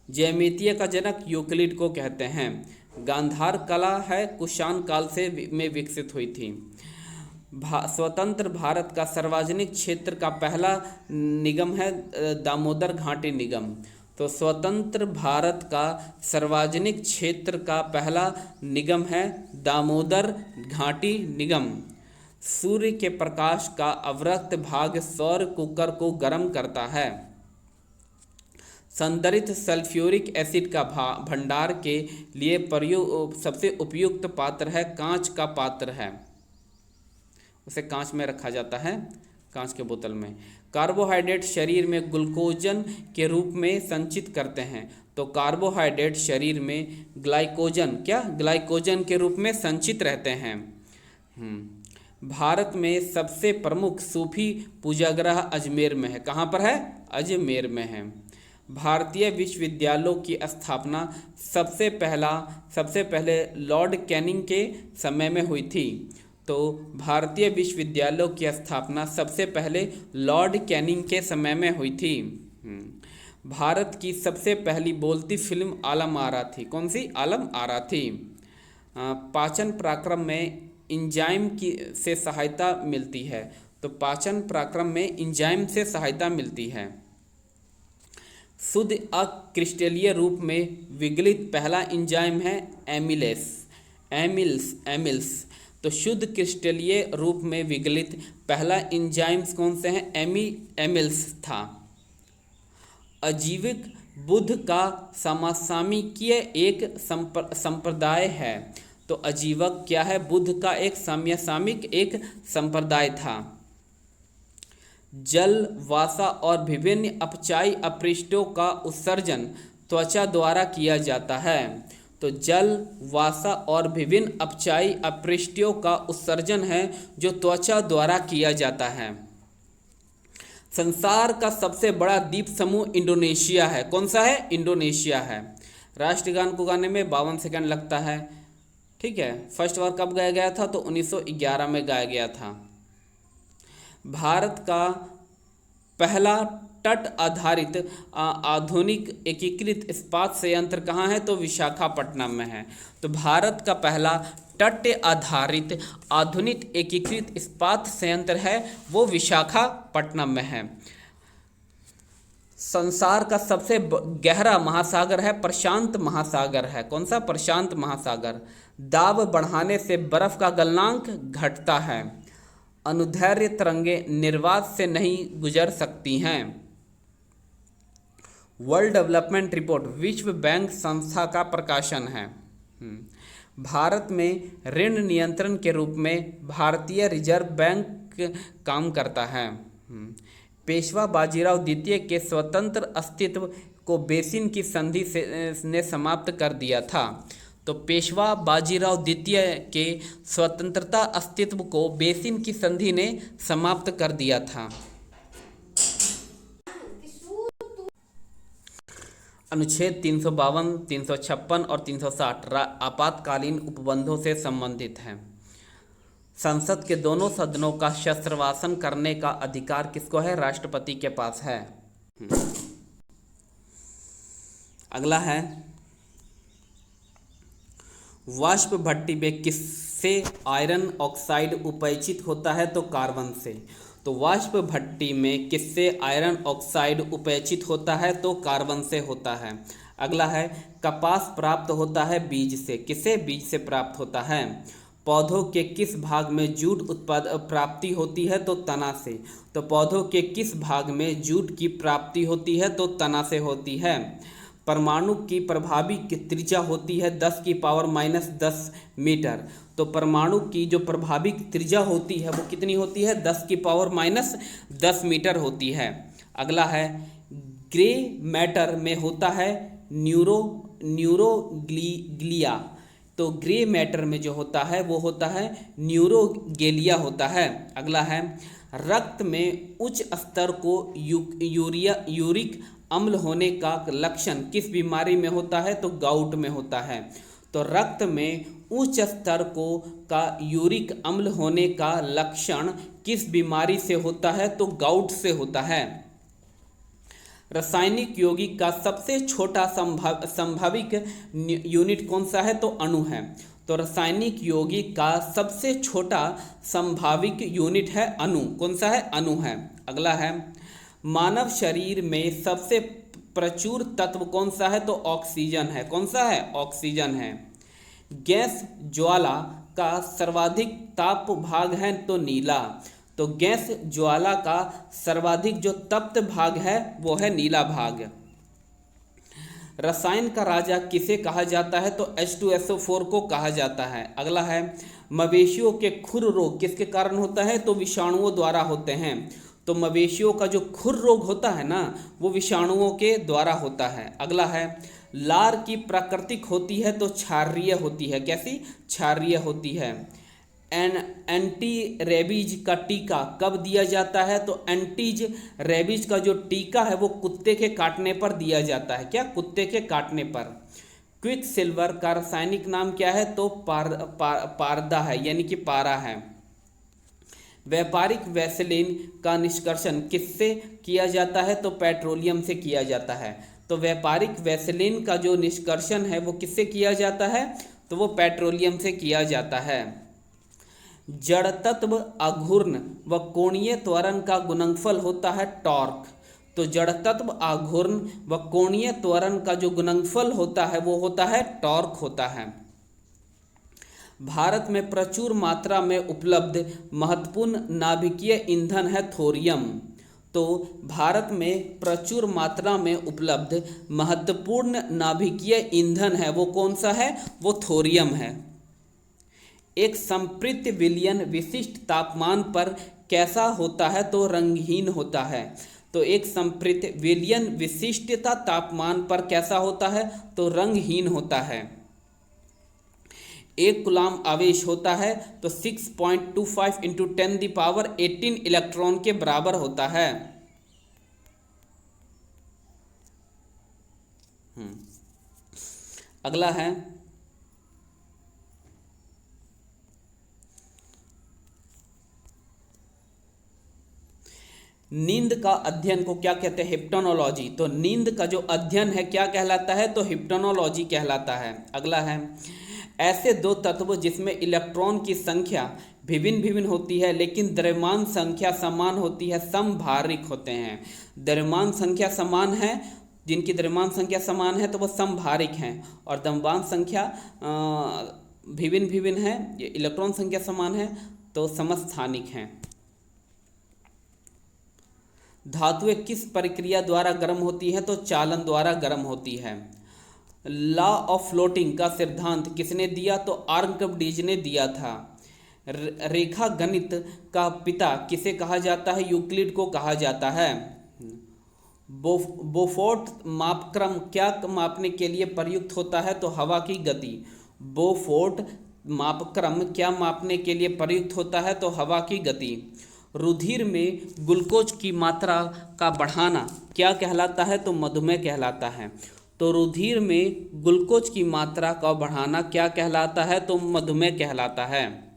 ज्यामिति का जनक यूक्लिड को कहते हैं। गांधार कला है कुषाण काल में विकसित हुई थी। स्वतंत्र भारत का सार्वजनिक क्षेत्र का पहला निगम है दामोदर घाटी निगम। तो स्वतंत्र भारत का सार्वजनिक क्षेत्र का पहला निगम है दामोदर घाटी निगम। सूर्य के प्रकाश का अवरक्त भाग सौर कुकर को गर्म करता है। संदरित सल्फ्यूरिक एसिड का भंडार के लिए सबसे उपयुक्त पात्र है कांच का पात्र है। उसे कांच में रखा जाता है, कांच के बोतल में। कार्बोहाइड्रेट शरीर में ग्लूकोजन के रूप में संचित करते हैं। तो कार्बोहाइड्रेट शरीर में ग्लाइकोजन के रूप में संचित रहते हैं। भारत में सबसे प्रमुख सूफी पूजागृह अजमेर में है। कहाँ पर है? अजमेर में है। भारतीय विश्वविद्यालयों की स्थापना सबसे पहले लॉर्ड कैनिंग के समय में हुई थी। तो भारतीय विश्वविद्यालयों की स्थापना सबसे पहले लॉर्ड कैनिंग के समय में हुई थी। भारत की सबसे पहली बोलती फिल्म आलम आरा थी। कौन सी? आलम आरा थी। पाचन प्रक्रम में इंजाइम से सहायता मिलती है। तो पाचन प्रक्रम में इंजाइम से सहायता मिलती है। शुद्ध अक्रिस्टलीय रूप में विगलित पहला इंजाइम है एमिल्स। तो शुद्ध क्रिस्टलीय रूप में विगलित पहला इंजाइम्स कौन से हैं? एमिल्स था। अजीविक बुद्ध का समसामयिकीय एक संप्रदाय है। तो अजीवक क्या है? बुद्ध का एक समसामयिक एक संप्रदाय था। जल, वासा और विभिन्न अपचायी अपशिष्टों का उत्सर्जन त्वचा द्वारा किया जाता है। तो जल, वासा और विभिन्न अपचायी अपशिष्टों का उत्सर्जन है जो त्वचा द्वारा किया जाता है। संसार का सबसे बड़ा द्वीप समूह इंडोनेशिया है। कौन सा है? इंडोनेशिया है। राष्ट्रगान को गाने में 52 सेकंड लगता है। ठीक है। फर्स्ट बार कब गाया गया था? तो 1911 में गाया गया था। भारत का पहला तट आधारित आधुनिक एकीकृत इस्पात संयंत्र कहाँ है? तो विशाखापट्टनम में है। तो भारत का पहला तट आधारित आधुनिक एकीकृत इस्पात संयंत्र है वो विशाखापट्टनम में है। संसार का सबसे गहरा महासागर है प्रशांत महासागर है। कौन सा? प्रशांत महासागर। दाब बढ़ाने से बर्फ का गलनांक घटता है। अनुदैर्ध्य तरंगें निर्वात से नहीं गुजर सकती हैं। वर्ल्ड डेवलपमेंट रिपोर्ट विश्व बैंक संस्था का प्रकाशन है। भारत में ऋण नियंत्रण के रूप में भारतीय रिजर्व बैंक काम करता है। पेशवा बाजीराव द्वितीय के स्वतंत्र अस्तित्व को बेसिन की संधि ने समाप्त कर दिया था। तो पेशवा बाजीराव द्वितीय के स्वतंत्रता अस्तित्व को बेसिन की संधि ने समाप्त कर दिया था। अनुच्छेद 352, 356 और 360 आपातकालीन उपबंधों से संबंधित हैं। संसद के दोनों सदनों का शस्त्रवासन करने का अधिकार किसको है? राष्ट्रपति के पास है। अगला है, वाष्प भट्टी में किससे आयरन ऑक्साइड उपैचित होता है? तो कार्बन से। तो वाष्प भट्टी में किससे आयरन ऑक्साइड उपैचित होता है? तो कार्बन से होता है। अगला है, कपास प्राप्त होता है बीज से। किससे? बीज से प्राप्त होता है। पौधों के किस भाग में जूट उत्पाद प्राप्ति होती है? तो तना से। तो पौधों के किस भाग में जूट की प्राप्ति होती है? तो तना से होती है। परमाणु की प्रभावी त्रिज्या होती है 10⁻⁻10 मीटर। तो परमाणु की जो प्रभावी त्रिज्या होती है वो कितनी होती है? 10⁻10 मीटर होती है। अगला है, ग्रे मैटर में होता है न्यूरोग्लिया। तो ग्रे मैटर में जो होता है वो होता है न्यूरोगेलिया होता है। अगला है, रक्त में उच्च स्तर को यूरिक अम्ल होने का लक्षण किस बीमारी में होता है? तो गाउट में होता है। तो रक्त में उच्च स्तर का यूरिक अम्ल होने का लक्षण किस बीमारी से होता है? तो गाउट से होता है। रासायनिक यौगिक का सबसे छोटा संभाविक यूनिट कौन सा है? तो अणु है। तो रासायनिक यौगिक का सबसे छोटा संभाविक यूनिट है अणु। कौन सा है? अणु है। अगला है, मानव शरीर में सबसे प्रचुर तत्व कौन सा है? तो ऑक्सीजन है। कौन सा है? ऑक्सीजन है। गैस ज्वाला का सर्वाधिक ताप भाग है? तो नीला। तो गैस ज्वाला का सर्वाधिक जो तप्त भाग है वो है नीला भाग। रसायन का राजा किसे कहा जाता है? तो H2SO4 को कहा जाता है। अगला है, मवेशियों के खुर रोग किसके कारण होता है? तो विषाणुओं द्वारा होते हैं। तो मवेशियों का जो खुर रोग होता है ना वो विषाणुओं के द्वारा होता है। अगला है, लार की प्राकृतिक होती है तो क्षारीय होती है। कैसी? क्षारीय होती है। एंटी रेबीज का टीका कब दिया जाता है? तो एंटीज रेबीज का जो टीका है वो कुत्ते के काटने पर दिया जाता है। क्या? कुत्ते के काटने पर। क्विक सिल्वर का रासायनिक नाम क्या है? तो पारदा है, यानी कि पारा है। व्यापारिक वैसलीन का निष्कर्षण किससे किया जाता है? तो पेट्रोलियम से किया जाता है। तो व्यापारिक वैसलीन का जो निष्कर्षण है वो किससे किया जाता है? तो वो पेट्रोलियम से किया जाता है। जड़तत्व आघूर्ण व कोणीय त्वरण का गुणनफल होता है टॉर्क। तो जड़तत्व आघूर्ण व कोणीय त्वरण का जो गुणनफल होता है वो होता है टॉर्क होता है। भारत में प्रचुर मात्रा में उपलब्ध महत्वपूर्ण नाभिकीय ईंधन है थोरियम। तो भारत में प्रचुर मात्रा में उपलब्ध महत्वपूर्ण नाभिकीय ईंधन है वो कौन सा है? वो थोरियम है। एक संपृक्त विलयन विशिष्ट तापमान पर कैसा होता है? तो रंगहीन होता है। तो एक संपृक्त विलयन विशिष्टता तापमान पर कैसा होता है? तो रंगहीन होता है। एक कूलाम आवेश होता है तो 6.25 × 10⁻18 इलेक्ट्रॉन के बराबर होता है। अगला है, नींद का अध्ययन को क्या कहते हैं? हिप्नोलॉजी। तो नींद का जो अध्ययन है क्या कहलाता है? तो हिप्नोलॉजी कहलाता है। अगला है, ऐसे दो तत्व जिसमें इलेक्ट्रॉन की संख्या भिन्न होती है लेकिन द्रव्यमान संख्या समान होती है समभारिक होते हैं। द्रव्यमान संख्या समान है, जिनकी द्रव्यमान संख्या समान है तो वो समभारिक हैं, और द्रव्यमान संख्या भिन्न है, इलेक्ट्रॉन संख्या समान है तो समस्थानिक हैं। धातुएं किस प्रक्रिया द्वारा गर्म होती हैं? तो चालन द्वारा गर्म होती है। लॉ ऑफ फ्लोटिंग का सिद्धांत किसने दिया? तो आर्किमिडीज ने दिया था। रेखा गणित का पिता किसे कहा जाता है? यूक्लिड को कहा जाता है। बोफोर्ट मापक्रम क्या मापने के लिए प्रयुक्त होता है? तो हवा की गति। बोफोर्ट मापक्रम क्या मापने के लिए प्रयुक्त होता है? तो हवा की गति। रुधिर में ग्लूकोज की मात्रा का बढ़ाना क्या कहलाता है? तो मधुमेह कहलाता है। तो रुधिर में ग्लूकोज की मात्रा का बढ़ाना क्या कहलाता है? तो मधुमेह कहलाता है।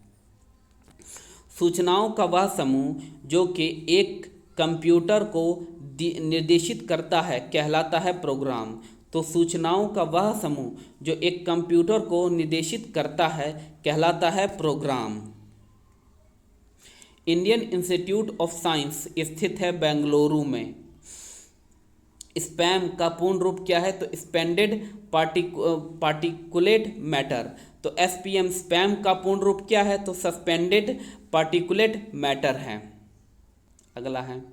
सूचनाओं का वह समूह जो कि एक कंप्यूटर को निर्देशित करता है कहलाता है प्रोग्राम। तो सूचनाओं का वह समूह जो एक कंप्यूटर को निर्देशित करता है कहलाता है programme. Indian Institute of Science स्थित है बेंगलुरु में। स्पैम का पूर्ण रूप क्या है? तो स्पेंडेड पार्टिकुलेट मैटर। तो एसपीएम स्पैम का पूर्ण रूप क्या है? तो सस्पेंडेड पार्टिकुलेट मैटर है। अगला है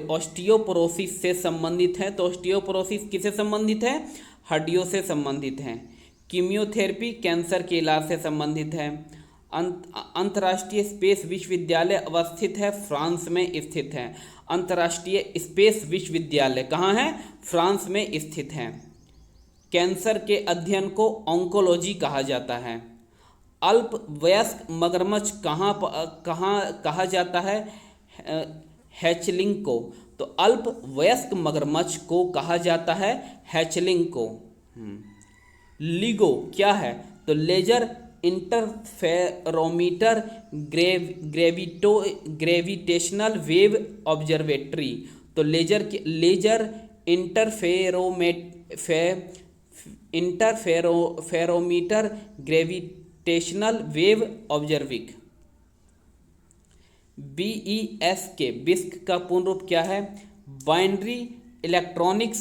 ऑस्टियोपोरोसिस से संबंधित है। तो ऑस्टियोपोरोसिस किससे संबंधित है? हड्डियों से संबंधित है। कीमियोथेरेपी कैंसर के इलाज से संबंधित है। अंतर्राष्ट्रीय स्पेस विश्वविद्यालय अवस्थित है फ्रांस में स्थित है। अंतर्राष्ट्रीय स्पेस विश्वविद्यालय कहाँ है? फ्रांस में स्थित है। कैंसर के अध्ययन को ऑन्कोलॉजी कहा जाता है। अल्प वयस्क मगरमच्छ कहा जाता है? हैचलिंग को। तो अल्प वयस्क मगरमच्छ को कहा जाता है हैचलिंग को। लिगो क्या है? तो laser interferometer gravitational wave observatory. तो laser interferometer gravitational wave observatory. BESK BESK का पूर्ण रूप क्या है? Binary electronics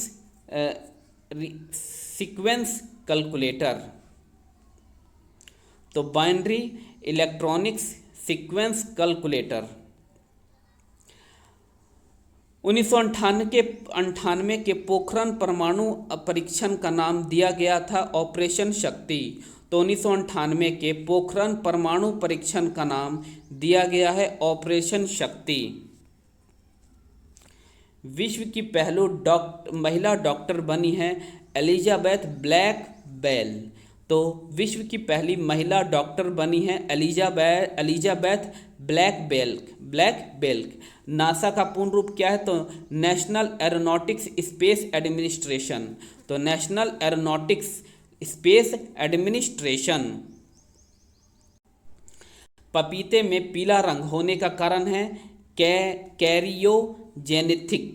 sequence calculator. तो बाइनरी इलेक्ट्रॉनिक्स सीक्वेंस कैलकुलेटर। 1998 के पोखरण परमाणु परीक्षण का नाम दिया गया था ऑपरेशन शक्ति। तो 1998 के पोखरण परमाणु परीक्षण का नाम दिया गया है ऑपरेशन शक्ति। विश्व की पहली महिला डॉक्टर बनी है एलिजाबेथ ब्लैक बेल। तो विश्व की पहली महिला डॉक्टर बनी है एलिजाबेथ ब्लैक बेल। नासा का पूर्ण रूप क्या है? तो नेशनल एरोनॉटिक्स स्पेस एडमिनिस्ट्रेशन। तो नेशनल एरोनॉटिक्स स्पेस एडमिनिस्ट्रेशन। पपीते में पीला रंग होने का कारण है कैरियोजेनेथिन।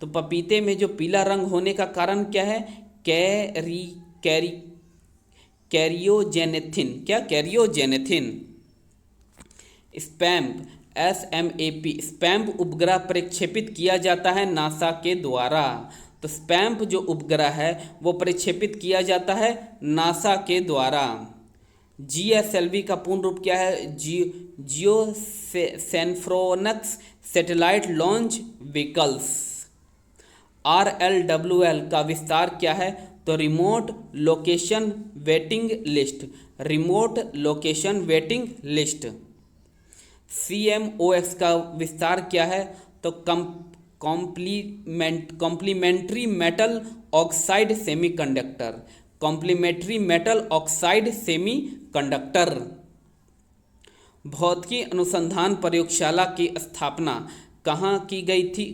तो पपीते में जो पीला रंग होने का कारण क्या है? कैरियोजेनेथिन। क्या? कैरियोजेनेथिन। SAMP उपग्रह प्रक्षेपित किया जाता है नासा के द्वारा। तो SAMP जो उपग्रह है वो प्रक्षेपित किया जाता है नासा के द्वारा। GSLV का पूर्ण रूप क्या है? Geosynchronous satellite launch vehicles. RLWL का विस्तार क्या है? तो remote location waiting list. CMOS का विस्तार क्या है? तो कॉम्प्लीमेंट्री मेटल ऑक्साइड सेमीकंडक्टर। भौतिकी अनुसंधान प्रयोगशाला की स्थापना कहाँ की गई थी?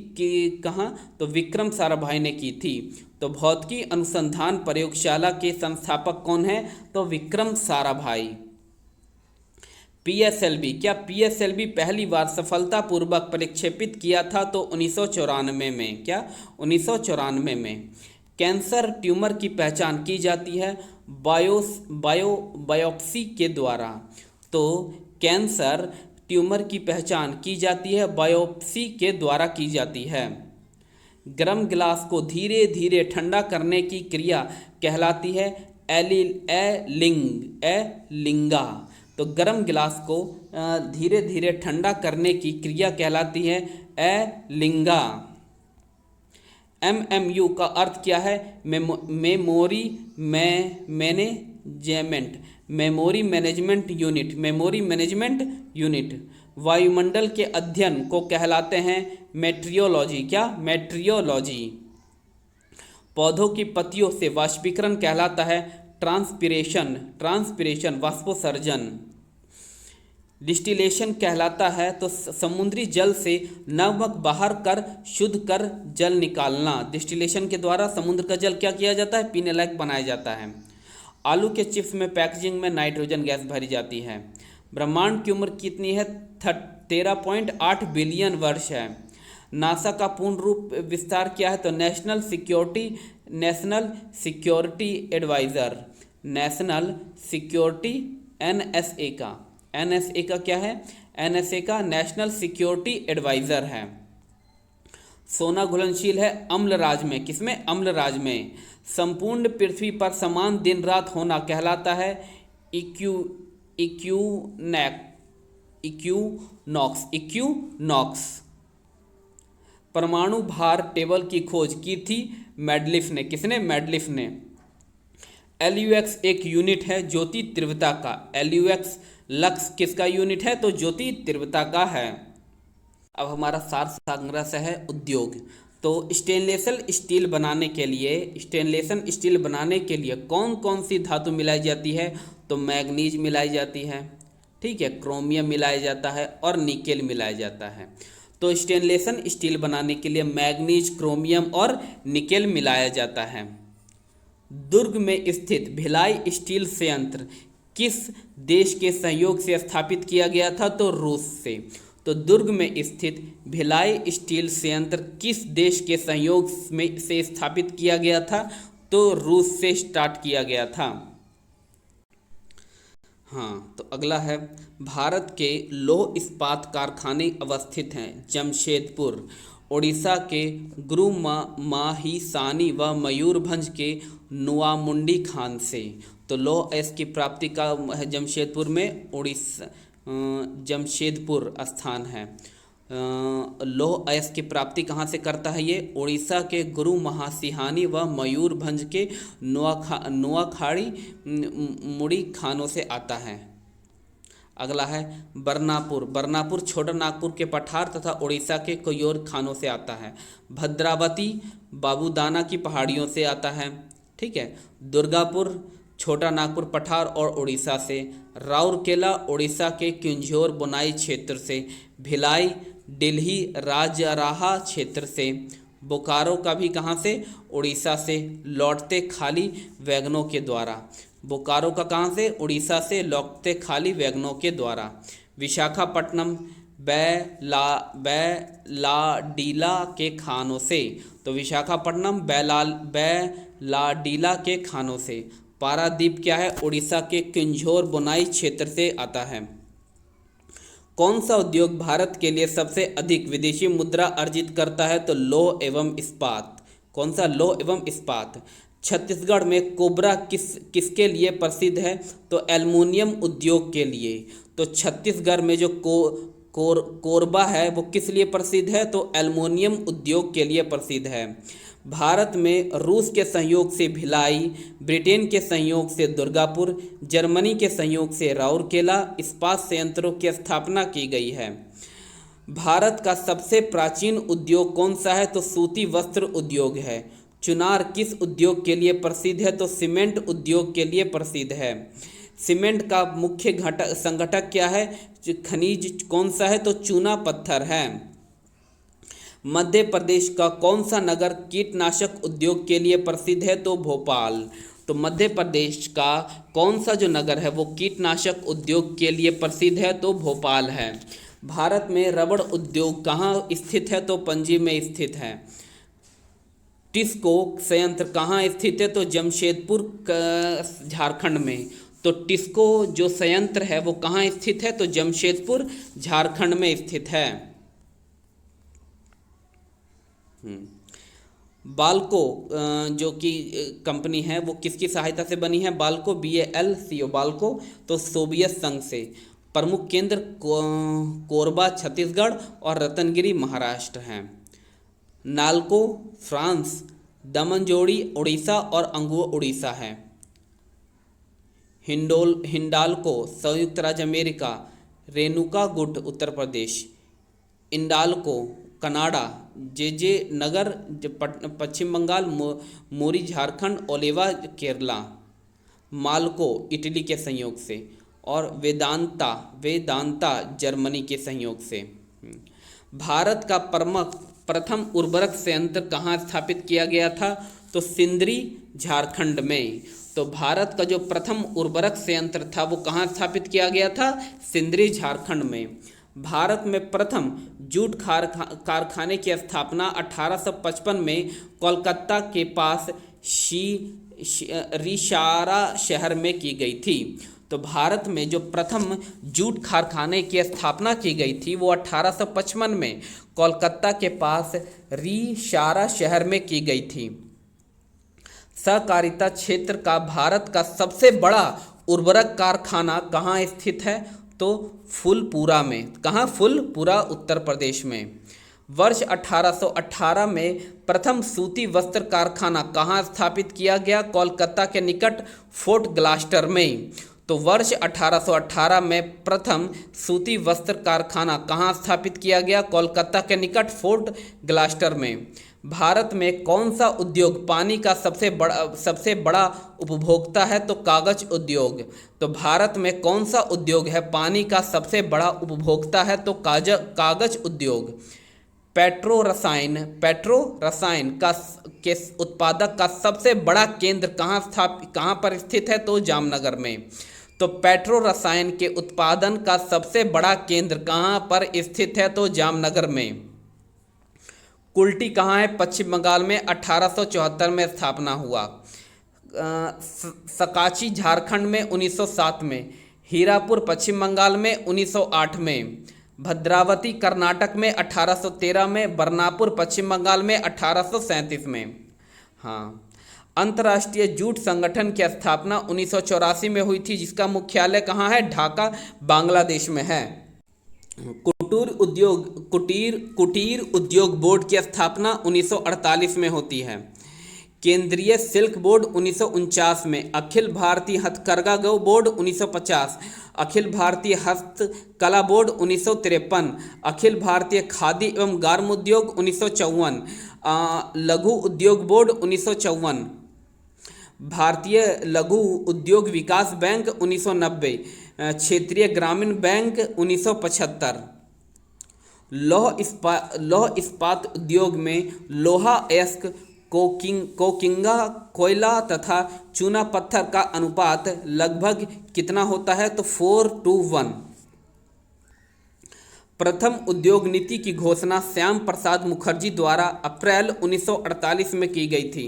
तो विक्रम साराभाई ने की थी। तो भौतिकी अनुसंधान प्रयोगशाला के संस्थापक कौन है? तो विक्रम साराभाई। PSLV क्या? PSLV पहली बार सफलतापूर्वक प्रक्षेपित किया था तो 1994 में। क्या? 1994 में। कैंसर ट्यूमर की पहचान की जाती है बायोप्सी के द्वारा। तो कैंसर ट्यूमर की पहचान की जाती है बायोप्सी के द्वारा की जाती है। गर्म गिलास को धीरे धीरे ठंडा करने की क्रिया कहलाती है एलिंगा। तो गर्म गिलास को धीरे धीरे ठंडा करने की क्रिया कहलाती है एलिंगा। एमएमयू का अर्थ क्या है? Memory management unit. वायुमंडल के अध्ययन को कहलाते हैं मेट्रियोलॉजी। क्या? मेट्रियोलॉजी। पौधों की पत्तियों से वाष्पीकरण कहलाता है ट्रांसपिरेशन वाष्पोसर्जन। डिस्टिलेशन कहलाता है तो समुद्री जल से नमक बाहर कर शुद्ध कर जल निकालना। डिस्टिलेशन के द्वारा समुद्र का जल क्या किया जाता है? पीने लायक बनाया जाता है। आलू के चिप्स में पैकेजिंग में नाइट्रोजन गैस भरी जाती है। ब्रह्मांड की उम्र कितनी है? 13.8 बिलियन वर्ष है। नासा का पूर्ण रूप विस्तार क्या है? तो national security advisor. National security NSA का क्या है? एनएसए का नेशनल सिक्योरिटी एडवाइज़र है। सोना घुलनशील है अम्लराज में। किसमें? अम्लराज में। संपूर्ण पृथ्वी पर समान दिन रात होना कहलाता है इक्यूनॉक्स। परमाणु भार टेबल की खोज की थी मेडलिफ ने। किसने? मेडलिफ ने। एलयूएक्स एक यूनिट है ज्योति तीव्रता का। एलयूएक्स लक्स किसका यूनिट है? तो ज्योति तीव्रता का है। अब हमारा सार संग्रह है उद्योग। तो स्टेनलेस स्टील बनाने के लिए कौन कौन सी धातु मिलाई जाती है? तो मैग्नीज मिलाई जाती है, ठीक है, क्रोमियम मिलाया जाता है और निकेल मिलाया जाता है। तो स्टेनलेस स्टील बनाने के लिए मैग्नीज, क्रोमियम और निकेल मिलाया जाता है। दुर्ग में स्थित भिलाई स्टील संयंत्र किस देश के सहयोग से स्थापित किया गया था? तो रूस से। तो दुर्ग में स्थित भिलाई स्टील संयंत्र किस देश के सहयोग से स्थापित किया गया था? तो रूस से स्टार्ट किया गया था। हाँ, तो अगला है भारत के लौह इस्पात कारखाने अवस्थित हैं जमशेदपुर, ओडिशा के गुरुमाहिसानी व मयूरभंज के नुआमुंडी खान से। तो लौह अयस्क की प्राप्ति का है जमशेदपुर में, उड़ीसा जमशेदपुर स्थान है। लौह अयस्क की प्राप्ति कहाँ से करता है ये? उड़ीसा के गुरुमाहिसानी व मयूरभंज के नुआखाड़ी मुड़ी खानों से आता है। अगला है बरनापुर छोटा नागपुर के पठार तथा उड़ीसा के कोयोर खानों से आता है। भद्रावती बाबूदाना की पहाड़ियों से आता है, ठीक है। दुर्गापुर छोटा नागपुर पठार और उड़ीसा से। राउरकेला उड़ीसा के क्युंझोर बुनाई क्षेत्र से। भिलाई दिल्ली राजराहा क्षेत्र से। बोकारो का भी कहाँ से? उड़ीसा से, लौटते खाली वैगनों के द्वारा। बोकारो का कहाँ से? उड़ीसा से, लौटते खाली वैगनों के द्वारा। विशाखापट्टनम बैलाडीला के खानों से। तो विशाखापट्टनम बैलाडीला के खानों से। पारादीप क्या है? उड़ीसा के किंझोर बुनाई क्षेत्र से आता है। कौन सा उद्योग भारत के लिए सबसे अधिक विदेशी मुद्रा अर्जित करता है? तो लौह एवं इस्पात। कौन सा? लौह एवं इस्पात। छत्तीसगढ़ में कोबरा किसके लिए प्रसिद्ध है? तो एल्युमिनियम उद्योग के लिए। तो छत्तीसगढ़ में जो कोरबा है वो किस लिए प्रसिद्ध है? तो एल्युमिनियम उद्योग के लिए प्रसिद्ध है। भारत में रूस के सहयोग से भिलाई, ब्रिटेन के सहयोग से दुर्गापुर, जर्मनी के सहयोग से राउरकेला इस्पात संयंत्रों की स्थापना की गई है। भारत का सबसे प्राचीन उद्योग कौन सा है? तो सूती वस्त्र उद्योग है। चुनार किस उद्योग के लिए प्रसिद्ध है? तो सीमेंट उद्योग के लिए प्रसिद्ध है। सीमेंट का मुख्य संघटक क्या है? खनिज कौन सा है? तो चूना पत्थर है। मध्य प्रदेश का कौन सा नगर कीटनाशक उद्योग के लिए प्रसिद्ध है? तो भोपाल। तो मध्य प्रदेश का कौन सा जो नगर है वो कीटनाशक उद्योग के लिए प्रसिद्ध है? तो भोपाल है। भारत में रबड़ उद्योग कहाँ स्थित है? तो पणजी में स्थित है। टिस्को संयंत्र कहाँ स्थित है? तो जमशेदपुर झारखंड में। तो टिस्को जो संयंत्र है वो कहाँ स्थित है? तो जमशेदपुर झारखंड में स्थित है। बाल्को जो कि कंपनी है वो किसकी सहायता से बनी है? बाल्को, BALCO, बाल्को तो सोवियत संघ से। प्रमुख केंद्र कोरबा छत्तीसगढ़ और रतनगिरी महाराष्ट्र हैं। नालको फ्रांस, दमनजोड़ी उड़ीसा और अंगुआ उड़ीसा है। हिंडाल्को संयुक्त राज्य America, रेणुकागुट Uttar Pradesh. Indalco Canada, JJ नगर पश्चिम बंगाल, मोरी झारखंड, ओलेवा केरला। माल्को इटली के संयोग से और वेदांता जर्मनी के संयोग से। भारत का प्रथम उर्वरक संयंत्र कहाँ स्थापित किया गया था? तो सिंदरी झारखंड में। तो भारत का जो प्रथम उर्वरक संयंत्र था वो कहाँ स्थापित किया गया था? सिंदरी झारखंड में। भारत में प्रथम जूट कारखाने की स्थापना 1855 में कोलकाता के पास रिशारा शहर में की गई थी। तो भारत में जो प्रथम जूट कारखाने की स्थापना की गई थी वो 1855 में कोलकाता के पास रिशारा शहर में की गई थी। सहकारिता क्षेत्र का भारत का सबसे बड़ा उर्वरक कारखाना कहाँ स्थित है? तो फुलपुरा में। कहाँ? फुलपुरा उत्तर प्रदेश में। वर्ष 1818 में प्रथम सूती वस्त्र कारखाना कहाँ स्थापित किया गया? कोलकाता के निकट फोर्ट ग्लास्टर में। तो वर्ष 1818 में प्रथम सूती वस्त्र कारखाना कहाँ स्थापित किया गया? कोलकाता के निकट फोर्ट ग्लास्टर में। भारत में कौन सा उद्योग पानी का सबसे बड़ा उपभोक्ता है? तो कागज उद्योग। तो भारत में कौन सा उद्योग है पानी का सबसे बड़ा उपभोक्ता है? तो कागज उद्योग। पेट्रो रसायन के उत्पादक का सबसे बड़ा केंद्र कहाँ पर स्थित है? तो जामनगर में। तो पेट्रो रसायन के उत्पादन का सबसे बड़ा केंद्र कहाँ पर स्थित है? तो जामनगर में। कुल्टी कहाँ है? पश्चिम बंगाल में। 1874 में स्थापना हुआ। सकाची झारखंड में 1907 में। हीरापुर पश्चिम बंगाल में 1908 में। भद्रावती कर्नाटक में 1813 में। बरनापुर पश्चिम बंगाल में 1837 में। हाँ, अंतर्राष्ट्रीय जूट संगठन की स्थापना 1984 में हुई थी, जिसका मुख्यालय कहाँ है? ढाका बांग्लादेश में है। कुटीर उद्योग बोर्ड की स्थापना 1948 में होती है। केंद्रीय सिल्क बोर्ड 1949 में। अखिल भारतीय हथकरघा बोर्ड 1950। अखिल भारतीय हस्तकला बोर्ड 1953। अखिल भारतीय खादी एवं ग्रामोद्योग 1954। लघु उद्योग बोर्ड 1954। भारतीय लघु उद्योग विकास बैंक 1990। क्षेत्रीय ग्रामीण बैंक 1975। लौह इस्पात उद्योग में लोहा अयस्क, कोकिंगा, कोयला तथा चूना पत्थर का अनुपात लगभग कितना होता है? तो 4:1। प्रथम उद्योग नीति की घोषणा श्याम प्रसाद मुखर्जी द्वारा अप्रैल 1948 में की गई थी।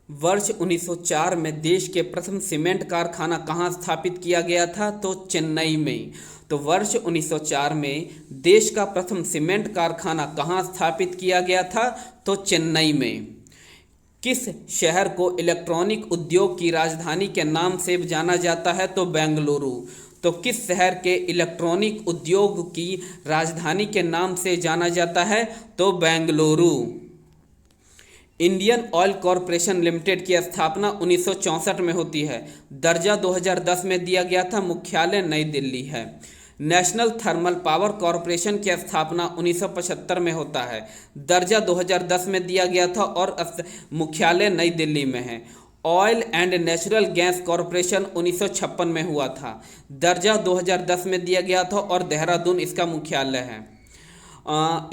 वर्ष 1904 में देश के प्रथम सीमेंट कारखाना कहाँ स्थापित किया गया था? तो चेन्नई में। तो वर्ष 1904 में देश का प्रथम सीमेंट कारखाना कहाँ स्थापित किया गया था? तो चेन्नई में। किस शहर को इलेक्ट्रॉनिक उद्योग की राजधानी के नाम से जाना जाता है? तो बेंगलुरु। तो किस शहर के इलेक्ट्रॉनिक उद्योग की राजधानी के नाम से जाना जाता है? तो Bengaluru. Indian oil corporation limited की स्थापना 1964 में होती है। दर्जा 2010 में दिया गया था। मुख्यालय नई दिल्ली है। नेशनल थर्मल पावर कॉरपोरेशन की स्थापना 1975 में होता है। दर्जा 2010 में दिया गया था और मुख्यालय नई दिल्ली में है। Oil and natural gas corporation 1956 में हुआ था। दर्जा 2010 में दिया गया था और देहरादून इसका मुख्यालय है।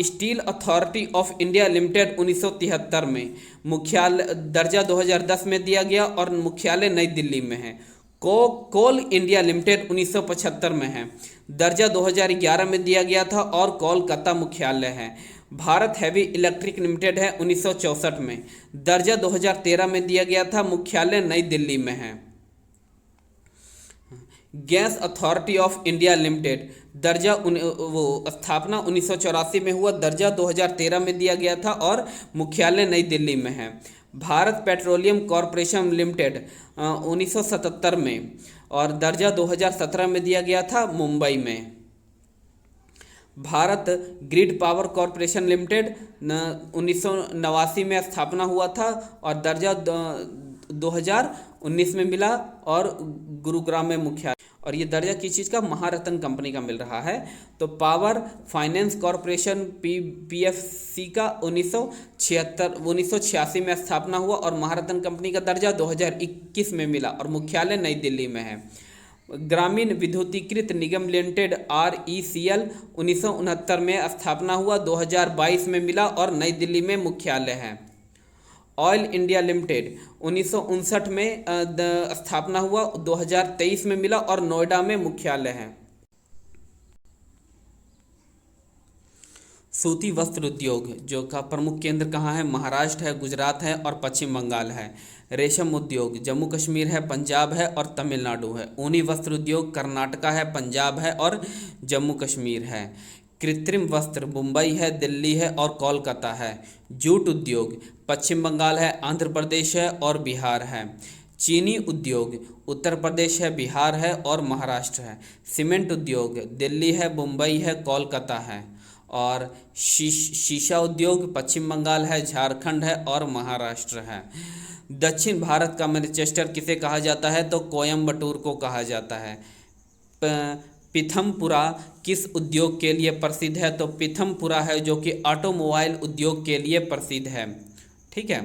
Steel authority of India limited 1973 में। मुख्यालय दर्जा 2010 में दिया गया और मुख्यालय नई दिल्ली में है। कोल इंडिया लिमिटेड 1975 में है। दर्जा 2011 में दिया गया था और कोलकाता मुख्यालय है। भारत हैवी इलेक्ट्रिक लिमिटेड है 1964 में। दर्जा 2013 में दिया गया था। मुख्यालय नई दिल्ली में है। Gas authority of India limited दर्जा वो स्थापना 1984 में हुआ, दर्जा 2013 में दिया गया था और मुख्यालय नई दिल्ली में है। भारत पेट्रोलियम कॉरपोरेशन लिमिटेड 1977 में, और दर्जा 2017 में दिया गया था मुंबई में। Bharat grid power corporation limited 1989 में स्थापना हुआ था और दर्जा 2019 में मिला और गुरुग्राम में मुख्यालय। और ये दर्जा किस चीज़ का? महारत्न कंपनी का मिल रहा है। तो पावर फाइनेंस कॉरपोरेशन पीएफसी का 1986 में स्थापना हुआ और महारत्न कंपनी का दर्जा 2021 में मिला और मुख्यालय नई दिल्ली में है। ग्रामीण विद्युतीकृत निगम लिमिटेड RECL 1969 में स्थापना हुआ, 2022 में मिला और नई दिल्ली में मुख्यालय है। ऑयल इंडिया लिमिटेड 1959 में स्थापना हुआ, 2023 में मिला और नोएडा में मुख्यालय है। सूती वस्त्र उद्योग जो का प्रमुख केंद्र कहाँ है? महाराष्ट्र है, गुजरात है और पश्चिम बंगाल है। रेशम उद्योग जम्मू कश्मीर है, पंजाब है और तमिलनाडु है। ऊनी वस्त्र उद्योग कर्नाटका है, पंजाब है और जम्मू कश्मीर है। कृत्रिम वस्त्र मुंबई है, दिल्ली है और कोलकाता है। जूट उद्योग पश्चिम बंगाल है, आंध्र प्रदेश है और बिहार है। चीनी उद्योग उत्तर प्रदेश है, बिहार है और महाराष्ट्र है। सीमेंट उद्योग दिल्ली है, मुंबई है, कोलकाता है। और शीशा उद्योग पश्चिम बंगाल है, झारखंड है और महाराष्ट्र है। दक्षिण भारत का मैनचेस्टर किसे कहा जाता है? तो कोयम्बटूर को कहा जाता है। पीथमपुरा किस उद्योग के लिए प्रसिद्ध है? तो पीथमपुरा है जो कि ऑटोमोबाइल उद्योग के लिए प्रसिद्ध है। ठीक है।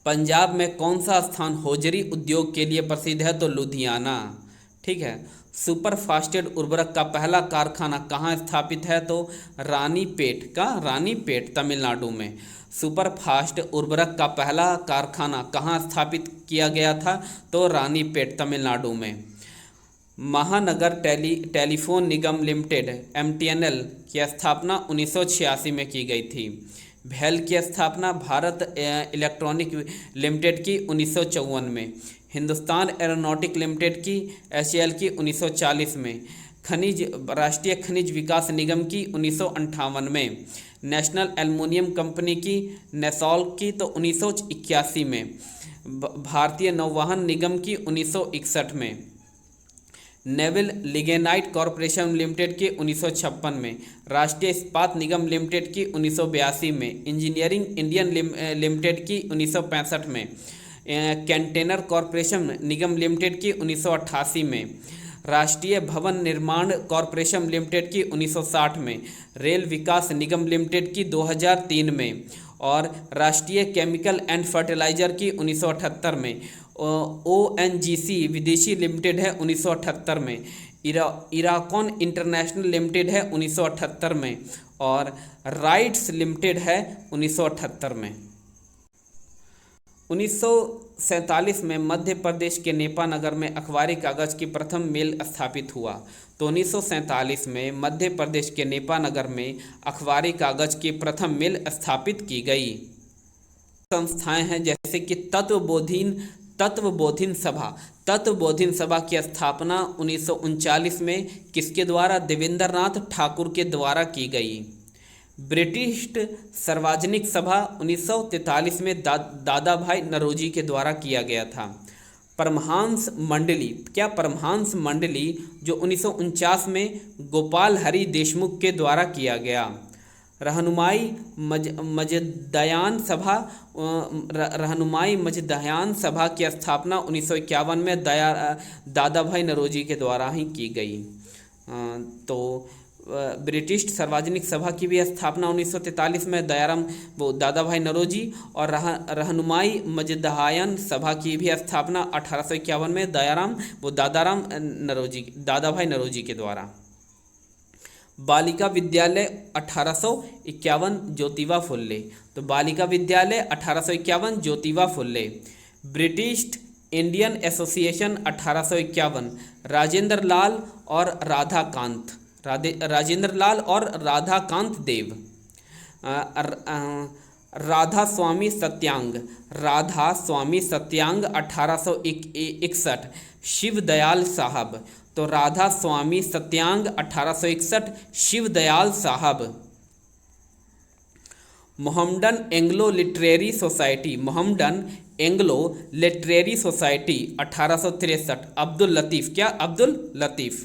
पंजाब में कौन सा स्थान होजरी उद्योग के लिए प्रसिद्ध है? तो लुधियाना। ठीक है। सुपर फास्फेट उर्वरक का पहला कारखाना कहाँ स्थापित है? तो रानीपेट तमिलनाडु में। सुपर फास्ट उर्वरक का पहला कारखाना कहाँ स्थापित किया गया था? तो रानीपेट तमिलनाडु में। महानगर टेलीफोन निगम लिमिटेड MTNL की स्थापना 1986 में की गई थी। भेल की स्थापना भारत इलेक्ट्रॉनिक लिमिटेड की 1954 में। हिंदुस्तान एरोनॉटिक लिमिटेड की HAL की 1940 में। राष्ट्रीय खनिज विकास निगम की 1958 में। नेशनल एल्युमिनियम कंपनी की नेसॉल की तो 1981 में। भारतीय नौवहन निगम की 1961 में। नेवल लिग्नाइट कॉरपोरेशन लिमिटेड की 1956 में। राष्ट्रीय इस्पात निगम लिमिटेड की 1982 में। इंजीनियरिंग इंडियन लिमिटेड की 1965 में। कंटेनर कॉरपोरेशन निगम लिमिटेड की 1988 में। राष्ट्रीय भवन निर्माण कॉरपोरेशन लिमिटेड की 1960 में। रेल विकास निगम लिमिटेड की 2003 में। और राष्ट्रीय केमिकल एंड फर्टिलाइजर की 1978 में। ONGC विदेशी लिमिटेड है 1978 में। इराकॉन इंटरनेशनल लिमिटेड है 1978 में। और राइट्स लिमिटेड है 1978 में। 1947 में मध्य प्रदेश के नेपानगर में अखबारी कागज की प्रथम मिल स्थापित हुआ। तो 1947 में मध्य प्रदेश के नेपानगर में अखबारी कागज की प्रथम मिल स्थापित की गई। संस्थाएं हैं जैसे कि तत्वबोधिनी सभा की स्थापना 1939 में किसके द्वारा? देवेंद्र नाथ ठाकुर के द्वारा की गई। ब्रिटिश सार्वजनिक सभा 1943 में दादा भाई नौरोजी के द्वारा किया गया था। परमहंस मंडली जो 1949 में गोपाल हरि देशमुख के द्वारा किया गया। रहनुमाई मजदयान सभा की स्थापना 1951 में दादा भाई नौरोजी के द्वारा ही की गई। तो ब्रिटिश सार्वजनिक सभा की भी स्थापना 1943 में दादा भाई नौरोजी, और रहनुमाई मजदहायन सभा की भी स्थापना 1851 में दादा भाई नौरोजी के द्वारा। बालिका विद्यालय 1851 ज्योतिबा फुल्ले। तो Balika Vidyalaya 1851 Jyotiba फुल्ले। British Indian association 1851 Rajendra लाल और राधाकांत देव। राधा स्वामी सत्यांग 1861। शिव दयाल साहब। तो राधा स्वामी सत्यांग 1861, Shiv Dayal Sahab. Mohammedan Anglo Literary Society, Mohammedan Anglo Literary Society 1863, Abdul Latif, क्या अब्दुल लतीफ़।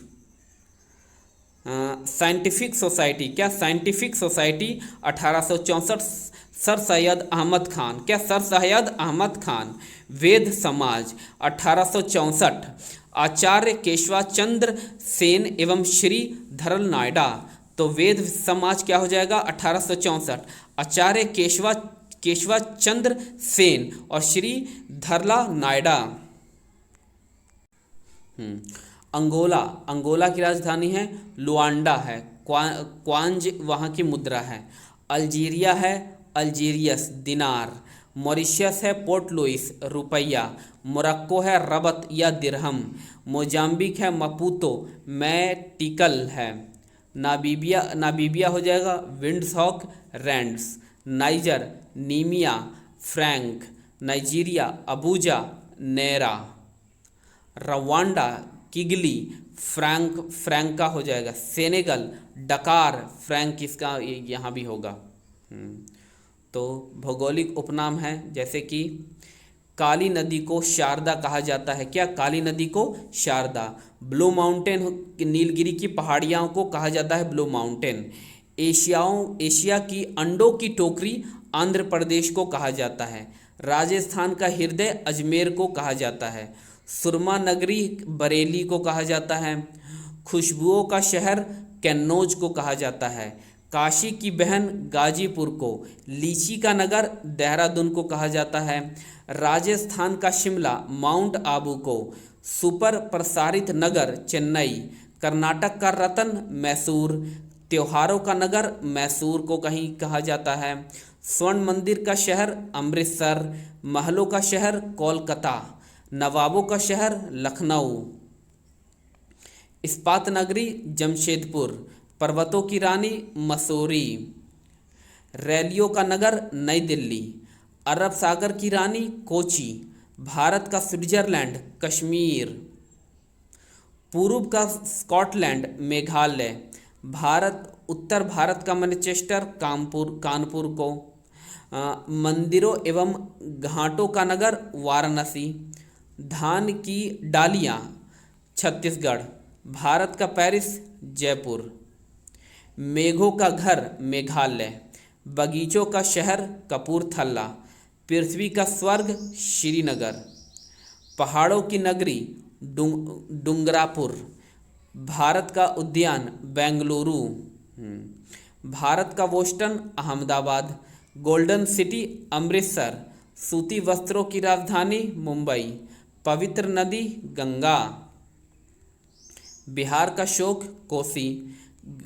साइंटिफिक सोसाइटी, क्या Scientific Society 1864, sir Syed Ahmad Khan, क्या सर सैयद अहमद खान। वेद समाज 1864, आचार्य केशवाचंद्र सेन एवं श्री धरल नायडा। तो वेद समाज क्या हो जाएगा 1864, आचार्य केशवाचंद्र सेन और श्री धरला नायडा। अंगोला, अंगोला की राजधानी है लुआंडा है, क्वांज वहाँ की मुद्रा है। अल्जीरिया है अल्जीरियस दिनार। मॉरिशस है पोर्ट लुइस रुपया। मोरक्को है रबत या दिरहम। मोजाम्बिक है मपूतो मैटिकल है। नामीबिया हो जाएगा Windhoek rands. Niger Niamey franc. Nigeria Abuja naira. Rwanda Kigali franc हो जाएगा। सेनेगल डकार फ्रैंक, इसका यहाँ भी होगा। तो भौगोलिक उपनाम है जैसे कि काली नदी को शारदा कहा जाता है, क्या काली नदी को शारदा। ब्लू माउंटेन नीलगिरी की पहाड़ियों को कहा जाता है ब्लू माउंटेन। एशिया की अंडों की टोकरी आंध्र प्रदेश को कहा जाता है। राजस्थान का हृदय अजमेर को कहा जाता है। सुरमा नगरी बरेली को कहा जाता है। खुशबुओं का शहर कन्नौज को कहा जाता है। काशी की बहन गाजीपुर को। लीची का नगर देहरादून को कहा जाता है। राजस्थान का शिमला माउंट आबू को। सुपर प्रसारित नगर चेन्नई। कर्नाटक का रतन मैसूर। त्योहारों का नगर मैसूर को कहीं कहा जाता है। स्वर्ण मंदिर का शहर अमृतसर। महलों का शहर कोलकाता। नवाबों का शहर लखनऊ। इस्पात नगरी जमशेदपुर। पर्वतों की रानी मसूरी। रैलियों का नगर नई दिल्ली। अरब सागर की रानी कोची। भारत का स्विट्जरलैंड कश्मीर। पूर्व का स्कॉटलैंड मेघालय। उत्तर भारत का मैनचेस्टर कानपुर को। मंदिरों एवं घाटों का नगर वाराणसी। धान की डालियाँ छत्तीसगढ़। भारत का पेरिस जयपुर। मेघों का घर मेघालय। बगीचों का शहर कपूरथला। पृथ्वी का स्वर्ग श्रीनगर। पहाड़ों की नगरी डूंगरापुर। भारत का उद्यान बेंगलुरु। भारत का Boston Ahmedabad. Golden city Amritsar. सूती वस्त्रों की राजधानी मुंबई। पवित्र नदी गंगा। बिहार का शोक कोसी।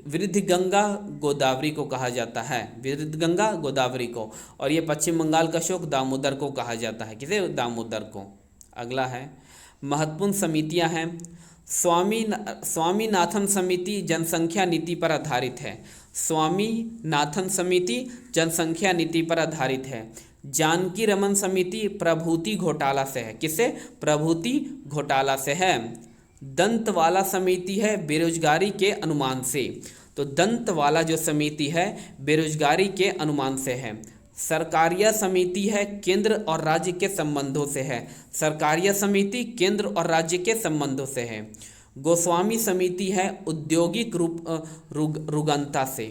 वृद्ध गंगा गोदावरी को कहा जाता है, वृद्ध गंगा गोदावरी को। और ये पश्चिम बंगाल का शोक दामोदर को कहा जाता है, किसे दामोदर को। अगला है महत्वपूर्ण समितियां हैं। स्वामीनाथन समिति जनसंख्या नीति पर आधारित है। स्वामीनाथन समिति जनसंख्या नीति पर आधारित है। जानकी रमन समिति प्रभूति घोटाला से है, किसे प्रभूति घोटाला से है। दंतवाला समिति है बेरोजगारी के अनुमान से, तो दंतवाला जो समिति है बेरोजगारी के अनुमान से है। सरकारिया समिति है केंद्र और राज्य के संबंधों से है, सरकारिया समिति केंद्र और राज्य के संबंधों से है। गोस्वामी समिति है औद्योगिक रुगनता से,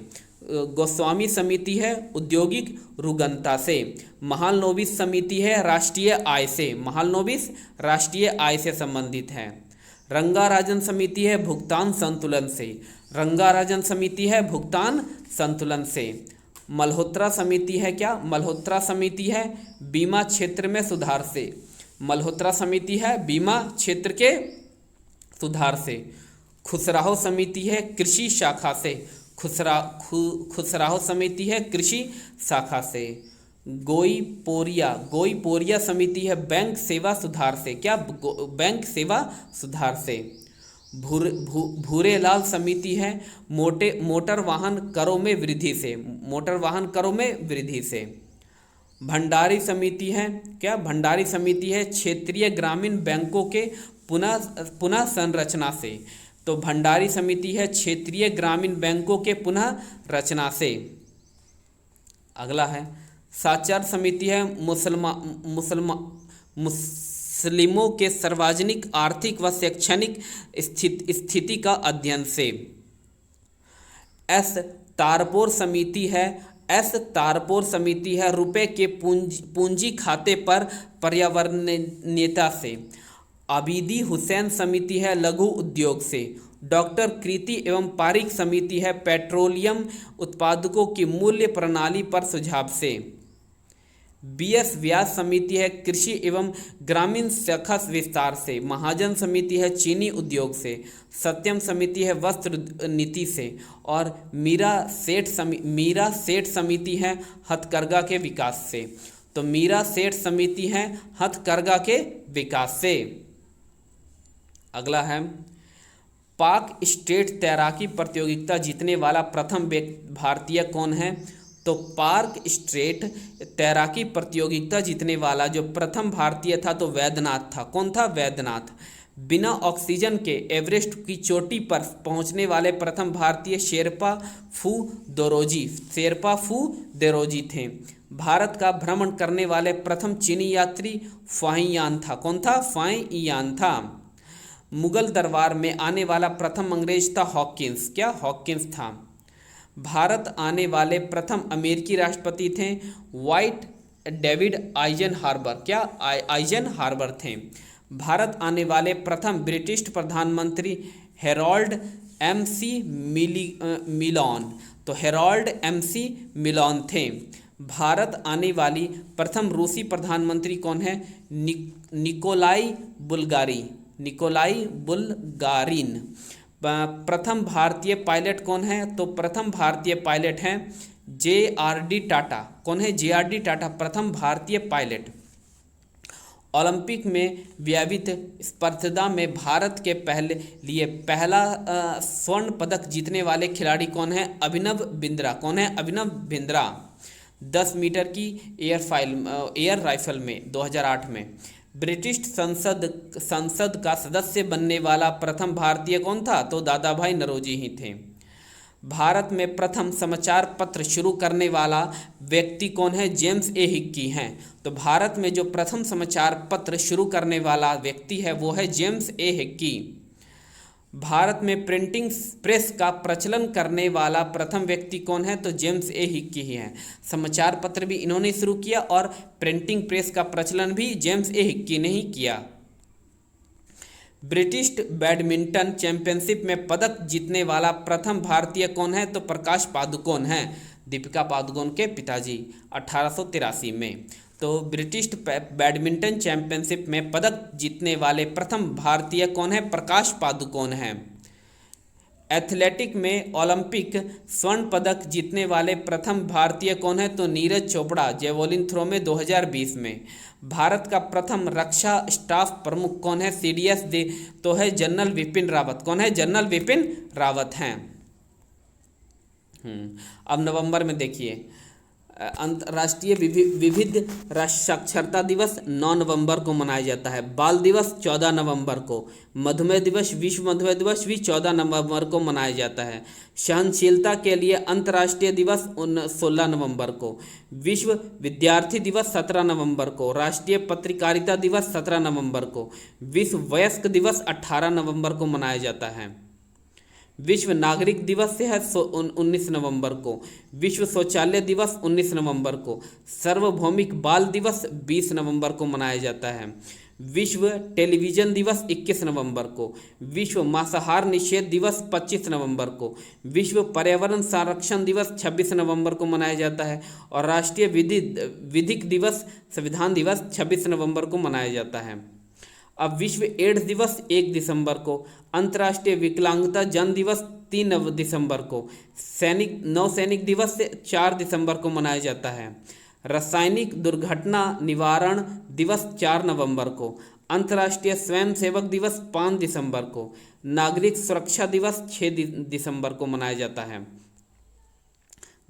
गोस्वामी समिति है औद्योगिक रुगनता से। महालनोबिस समिति है राष्ट्रीय आय से, महालनोबिस राष्ट्रीय आय से संबंधित है। रंगाराजन समिति है भुगतान संतुलन से, रंगाराजन समिति है भुगतान संतुलन से। मल्होत्रा समिति है क्या, मल्होत्रा समिति है बीमा क्षेत्र में सुधार से, मल्होत्रा समिति है बीमा क्षेत्र के सुधार से। खुसराहो समिति है कृषि शाखा से, खुसराहो समिति है कृषि शाखा से। गोईपोरिया समिति है बैंक सेवा सुधार से, क्या बैंक सेवा सुधार से। भूरेलाल समिति है मोटर वाहन करों में वृद्धि से, मोटर वाहन करों में वृद्धि से। भंडारी समिति है क्या, भंडारी समिति है क्षेत्रीय ग्रामीण बैंकों के पुनः संरचना से, तो भंडारी समिति है क्षेत्रीय ग्रामीण बैंकों के पुनः रचना से। अगला है साक्षर समिति है मुस्लिमों के सार्वजनिक आर्थिक व शैक्षणिक स्थिति का अध्ययन से। एस तारपोर समिति है रुपए के पूंजी खाते पर पर्यावरणीयता से। आबिदी हुसैन समिति है लघु उद्योग से। डॉक्टर कृति एवं पारिक समिति है पेट्रोलियम उत्पादकों की मूल्य प्रणाली पर सुझाव से। बीएस व्यास समिति है कृषि एवं ग्रामीण शाखा विस्तार से। महाजन समिति है चीनी उद्योग से। सत्यम समिति है वस्त्र नीति से। और मीरा सेठ समिति है हथकरघा के विकास से। तो मीरा सेठ समिति है हथकरघा के विकास से। अगला है पाक स्टेट तैराकी प्रतियोगिता जीतने वाला प्रथम भारतीय कौन है। तो पार्क स्ट्रेट तैराकी प्रतियोगिता जीतने वाला जो प्रथम भारतीय था तो वैद्यनाथ था। कौन था? वैद्यनाथ। बिना ऑक्सीजन के एवरेस्ट की चोटी पर पहुंचने वाले प्रथम भारतीय शेरपा फू देरोजी थे। भारत का भ्रमण करने वाले प्रथम चीनी यात्री फाहियान था। कौन था? फाहियान था। मुगल दरबार में आने वाला प्रथम अंग्रेज था हॉकिंस। क्या? हॉकिंस था। भारत आने वाले प्रथम अमेरिकी राष्ट्रपति थे व्हाइट डेविड आइजनहार्बर। क्या? आइजनहार्बर थे। भारत आने वाले प्रथम ब्रिटिश प्रधानमंत्री हेरोल्ड एम.सी. मिलोन। तो हेरोल्ड एम.सी. मिलोन थे। भारत आने वाली प्रथम रूसी प्रधानमंत्री कौन है? Nikolai Bulgarin. प्रथम भारतीय पायलट कौन है? तो प्रथम भारतीय पायलट हैं जे.आर.डी. टाटा। कौन है? जे.आर.डी. टाटा प्रथम भारतीय पायलट। ओलंपिक में व्यापित स्पर्धा में भारत के पहला स्वर्ण पदक जीतने वाले खिलाड़ी कौन है? अभिनव बिंद्रा। कौन है? अभिनव बिंद्रा। 10 मीटर की एयर राइफल में 2008 में। ब्रिटिश संसद का सदस्य बनने वाला प्रथम भारतीय कौन था? तो दादा भाई नौरोजी ही थे। भारत में प्रथम समाचार पत्र शुरू करने वाला व्यक्ति कौन है? जेम्स ए हिक्की हैं। तो भारत में जो प्रथम समाचार पत्र शुरू करने वाला व्यक्ति है वो है जेम्स ए हिक्की। भारत में प्रिंटिंग प्रेस का प्रचलन करने वाला प्रथम व्यक्ति कौन है? तो जेम्स ए हिक्की ही हैं। समाचार पत्र भी इन्होंने शुरू किया और प्रिंटिंग प्रेस का प्रचलन भी जेम्स ए हिक्की ने ही किया। ब्रिटिश बैडमिंटन चैंपियनशिप में पदक जीतने वाला प्रथम भारतीय कौन है? तो प्रकाश पादुकोण हैं, दीपिका पादुकोण के पिताजी, 1883 में। तो ब्रिटिश बैडमिंटन चैंपियनशिप में पदक जीतने वाले प्रथम भारतीय कौन है? प्रकाश पादुकोण हैं। एथलेटिक में ओलंपिक स्वर्ण पदक जीतने वाले प्रथम भारतीय कौन है? तो नीरज चोपड़ा, जेवलिन थ्रो में 2020 में। भारत का प्रथम रक्षा स्टाफ प्रमुख कौन है? सीडीएस तो है जनरल विपिन रावत। कौन है? जनरल विपिन रावत हैं। अब नवंबर में देखिए अंतर्राष्ट्रीय विविध साक्षरता दिवस 9 नवंबर को मनाया जाता है। बाल दिवस 14 नवंबर को। मधुमेह दिवस, विश्व मधुमेह दिवस भी 14 नवंबर को मनाया जाता है। सहनशीलता के लिए अंतर्राष्ट्रीय दिवस 16 नवंबर को। विश्व विद्यार्थी दिवस 17 नवंबर को। राष्ट्रीय पत्रकारिता दिवस 17 नवंबर को। विश्व वयस्क दिवस 18 नवंबर को मनाया जाता है। विश्व नागरिक दिवस है 19 नवंबर को। विश्व शौचालय दिवस 19 नवंबर को। सार्वभौमिक बाल दिवस 20 नवंबर को मनाया जाता है। विश्व टेलीविज़न दिवस 21 नवंबर को। विश्व मांसाहार निषेध दिवस 25 नवंबर को। विश्व पर्यावरण संरक्षण दिवस 26 नवंबर को मनाया जाता है। और राष्ट्रीय विधिक दिवस, संविधान दिवस 26 नवंबर को मनाया जाता है। अब विश्व एड्स दिवस 1 दिसंबर को। अंतर्राष्ट्रीय विकलांगता जन दिवस 3 दिसंबर को। नौसैनिक दिवस 4 दिसंबर को मनाया जाता है। रासायनिक दुर्घटना निवारण दिवस 4 नवंबर को। अंतर्राष्ट्रीय स्वयंसेवक दिवस 5 दिसंबर को। नागरिक सुरक्षा दिवस 6 दिसंबर को मनाया जाता है।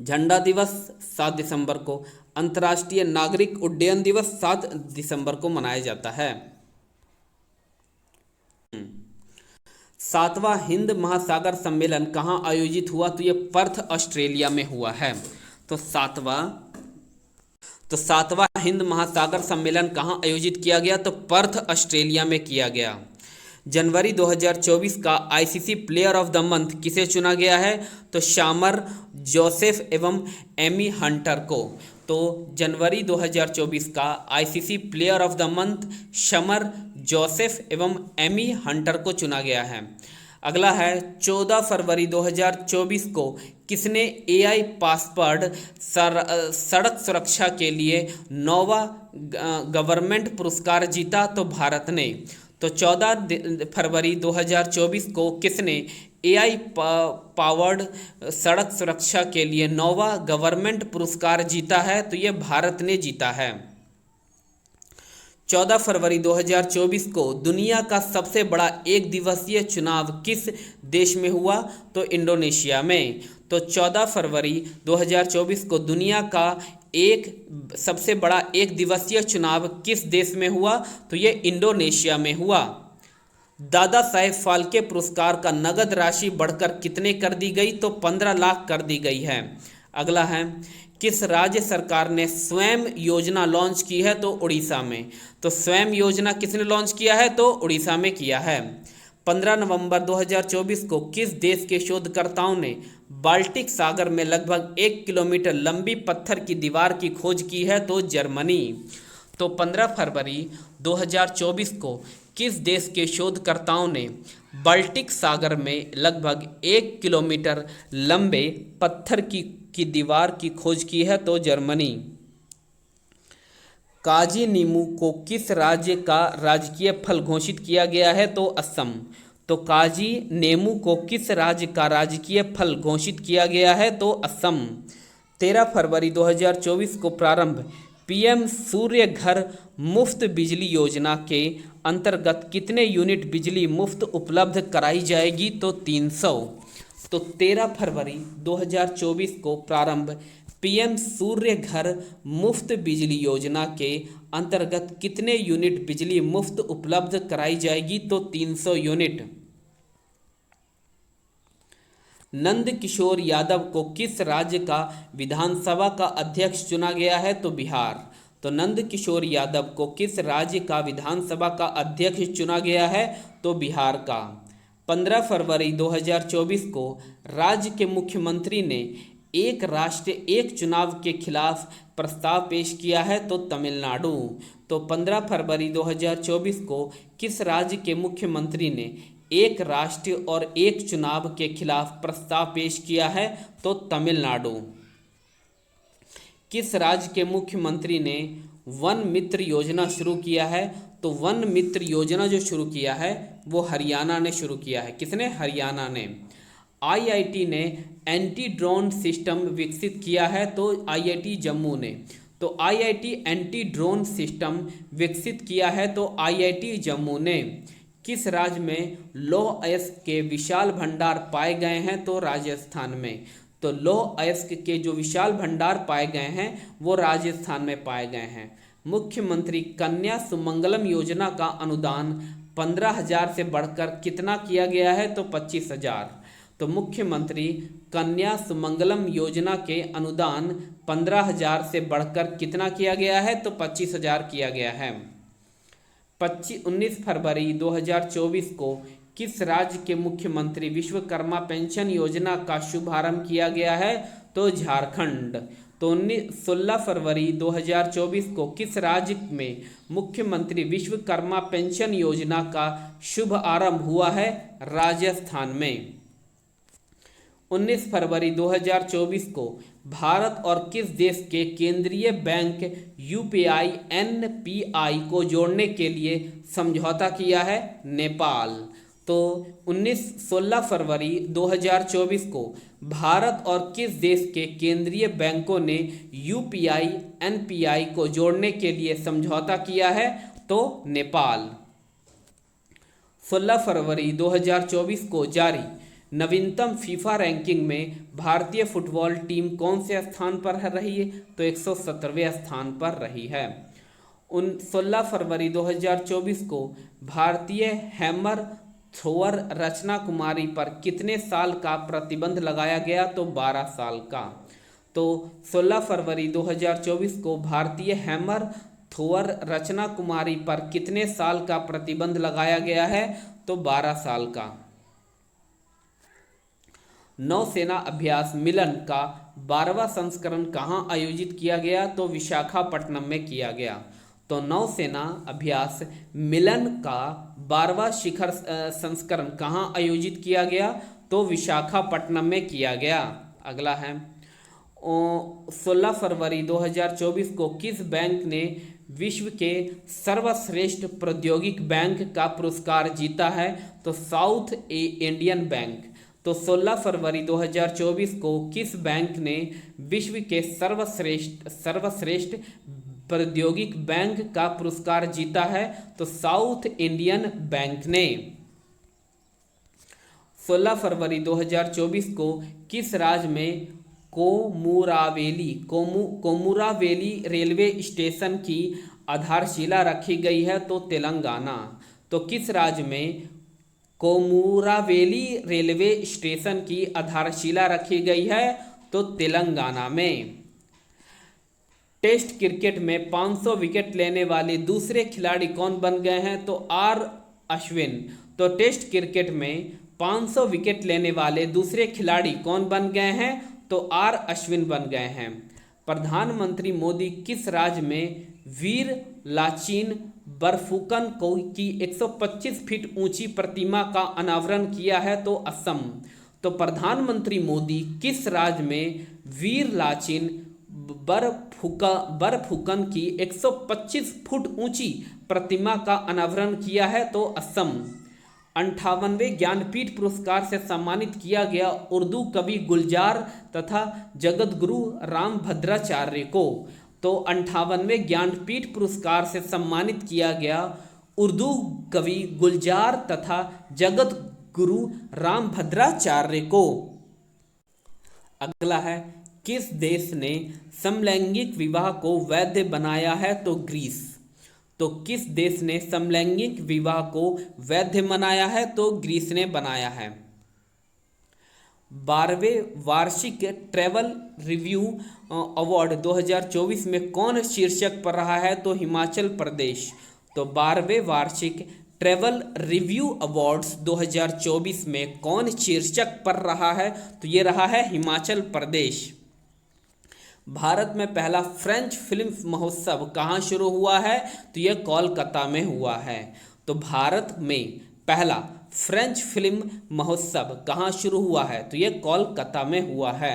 झंडा दिवस 7 दिसंबर को। अंतर्राष्ट्रीय नागरिक उड्डयन दिवस 7 दिसंबर को मनाया जाता है। सातवां हिंद महासागर सम्मेलन कहाँ आयोजित हुआ? तो ये पर्थ ऑस्ट्रेलिया में हुआ है। तो सातवां हिंद महासागर सम्मेलन कहाँ आयोजित किया गया? तो पर्थ ऑस्ट्रेलिया में किया गया। जनवरी 2024 का ICC player of the month किसे चुना गया है? तो शामर, जोसेफ एवं एमी हंटर को। तो जनवरी 2024 का ICC player of the month Shamar, Joseph एवं एमी हंटर को चुना गया है। अगला है 14 फरवरी 2024 को किसने एआई पासवर्ड सड़क सुरक्षा के लिए नोवा गवर्नमेंट पुरस्कार जीता? तो भारत ने। तो 14 फरवरी 2024 को किसने एआई पावर्ड सड़क सुरक्षा के लिए नोवा गवर्नमेंट पुरस्कार जीता है? तो ये भारत ने जीता है। 14 फरवरी 2024 को दुनिया का सबसे बड़ा एक दिवसीय चुनाव किस देश में हुआ? तो इंडोनेशिया में। तो 14 फरवरी 2024 को दुनिया का सबसे बड़ा एक दिवसीय चुनाव किस देश में हुआ? तो ये इंडोनेशिया में हुआ। दादा साहेब फाल्के पुरस्कार का नगद राशि बढ़कर कितने कर दी गई? तो 15 लाख कर दी गई है। अगला है किस राज्य सरकार ने स्वयं योजना लॉन्च की है? तो उड़ीसा में। तो स्वयं योजना किसने लॉन्च किया है? तो उड़ीसा में किया है। 15 नवंबर 2024 को किस देश के शोधकर्ताओं ने बाल्टिक सागर में लगभग 1 किलोमीटर लंबी पत्थर की दीवार की खोज की है? तो जर्मनी। तो 15 फरवरी 2024 को किस देश के शोधकर्ताओं ने बाल्टिक सागर में लगभग 1 किलोमीटर लंबे पत्थर की दीवार की खोज की है? तो जर्मनी। काजी नींबू को किस राज्य का राजकीय फल घोषित किया गया है? तो असम। तो काजी नींबू को किस राज्य का राजकीय फल घोषित किया गया है? तो असम। 13 फरवरी 2024 को प्रारंभ पीएम सूर्य घर मुफ्त बिजली योजना के अंतर्गत कितने यूनिट बिजली मुफ्त उपलब्ध कराई जाएगी? तो 300। तो 13 फरवरी 2024 को प्रारंभ पीएम सूर्य घर मुफ्त बिजली योजना के अंतर्गत कितने यूनिट बिजली मुफ्त उपलब्ध कराई जाएगी? तो 300 यूनिट। नंद किशोर यादव को किस राज्य का विधानसभा का अध्यक्ष चुना गया है? तो बिहार। तो नंद किशोर यादव को किस राज्य का विधानसभा का अध्यक्ष चुना गया है? तो बिहार का। 15 फरवरी 2024 को राज्य के मुख्यमंत्री ने एक राष्ट्र एक चुनाव के खिलाफ प्रस्ताव पेश किया है? तो तमिलनाडु। तो 15 फरवरी 2024 को किस राज्य के मुख्यमंत्री ने एक राष्ट्र और एक चुनाव के खिलाफ प्रस्ताव पेश किया है? तो तमिलनाडु। किस राज्य के मुख्यमंत्री ने वन मित्र योजना शुरू किया है? तो वन मित्र योजना जो शुरू किया है वो हरियाणा ने शुरू किया है। किसने? हरियाणा ने। आईआईटी ने एंटी ड्रोन सिस्टम विकसित किया है? तो आईआईटी जम्मू ने। तो आईआईटी एंटी ड्रोन सिस्टम विकसित किया है? तो आईआईटी जम्मू ने। किस राज्य में लौह अयस्क के विशाल भंडार पाए गए हैं? तो राजस्थान में। तो लौह अयस्क के जो विशाल भंडार पाए गए हैं वो राजस्थान में पाए गए हैं। मुख्यमंत्री कन्या सुमंगलम योजना का अनुदान 15,000 से बढ़कर कितना किया गया है? तो 25,000। तो मुख्यमंत्री कन्या सुमंगलम योजना के अनुदान 15,000 से बढ़कर कितना किया गया है? तो 25,000 किया गया है। 19 फरवरी 2024 को किस राज्य के मुख्यमंत्री विश्वकर्मा पेंशन योजना का शुभारंभ किया गया है? तो झारखंड। तो 16 फरवरी 2024 को किस राज्य में मुख्यमंत्री विश्वकर्मा पेंशन योजना का शुभ आरंभ हुआ है? राजस्थान में। 19 फरवरी 2024 को भारत और किस देश के केंद्रीय बैंक यूपीआई एनपीआई को जोड़ने के लिए समझौता किया है? नेपाल। तो 16 फरवरी 2024 को भारत और किस देश के केंद्रीय बैंकों ने यूपीआई एनपीआई को जोड़ने के लिए समझौता किया है? तो नेपाल। 16 फरवरी 2024 को जारी नवीनतम फीफा रैंकिंग में भारतीय फुटबॉल टीम कौन से स्थान पर रही है? तो 117वें स्थान पर रही है। 16 फरवरी 2024 को भारतीय हैमर थोवर रचना कुमारी पर कितने साल का प्रतिबंध लगाया गया? तो 12 साल का। तो 16 फरवरी 2024 को भारतीय हैमर थोवर रचना कुमारी पर कितने साल का प्रतिबंध लगाया गया है? तो 12 साल का। नौसेना अभ्यास मिलन का 12वां संस्करण कहाँ आयोजित किया गया? तो विशाखापट्टनम में किया गया। तो नौसेना अभ्यास मिलन का 12वां शिखर संस्करण कहाँ आयोजित किया गया? तो विशाखापट्टनम में किया गया। अगला है 16 फरवरी 2024 को किस बैंक ने विश्व के सर्वश्रेष्ठ प्रौद्योगिक बैंक का पुरस्कार जीता है? तो साउथ इंडियन बैंक। तो 16 फरवरी 2024 को किस बैंक ने विश्व के सर्वश्रेष्ठ प्रौद्योगिक बैंक का पुरस्कार जीता है? तो साउथ इंडियन बैंक ने। 16 फरवरी 2024 को किस राज्य में कोमुरावेली रेलवे स्टेशन की आधारशिला रखी गई है? तो तेलंगाना। तो किस राज्य में कोमुरावेली रेलवे स्टेशन की आधारशिला रखी गई है? तो तेलंगाना में। टेस्ट क्रिकेट में 500 विकेट लेने वाले दूसरे खिलाड़ी कौन बन गए हैं? तो आर अश्विन। तो टेस्ट क्रिकेट में 500 विकेट लेने वाले दूसरे खिलाड़ी कौन बन गए हैं? तो आर अश्विन बन गए हैं। प्रधानमंत्री मोदी किस राज्य में वीर लाचिन बरफुकन की 125 फीट ऊंची प्रतिमा का अनावरण किया है? तो असम। तो प्रधानमंत्री मोदी किस राज्य में वीर लाचिन बरफुकन की 125 फुट ऊंची प्रतिमा का अनावरण किया है? तो असम। 58वें ज्ञानपीठ पुरस्कार से सम्मानित किया गया उर्दू कवि गुलजार तथा जगतगुरु रामभद्राचार्य को। तो 58वें ज्ञानपीठ पुरस्कार से सम्मानित किया गया उर्दू कवि गुलजार तथा जगतगुरु रामभद्राचार्य को। अगला है किस देश ने समलैंगिक विवाह को वैध बनाया है? तो ग्रीस। तो किस देश ने समलैंगिक विवाह को वैध बनाया है? तो ग्रीस ने बनाया है। 12वें वार्षिक ट्रैवल रिव्यू अवार्ड 2024 में कौन शीर्षक पर रहा है? तो हिमाचल प्रदेश। तो 12वें वार्षिक ट्रैवल रिव्यू अवार्ड्स 2024 में कौन शीर्षक पर रहा है? तो ये रहा है हिमाचल प्रदेश। भारत में पहला फ्रेंच फिल्म महोत्सव कहाँ शुरू हुआ है? तो यह कोलकाता में हुआ है। तो भारत में पहला फ्रेंच फिल्म महोत्सव कहाँ शुरू हुआ है? तो यह कोलकाता में हुआ है।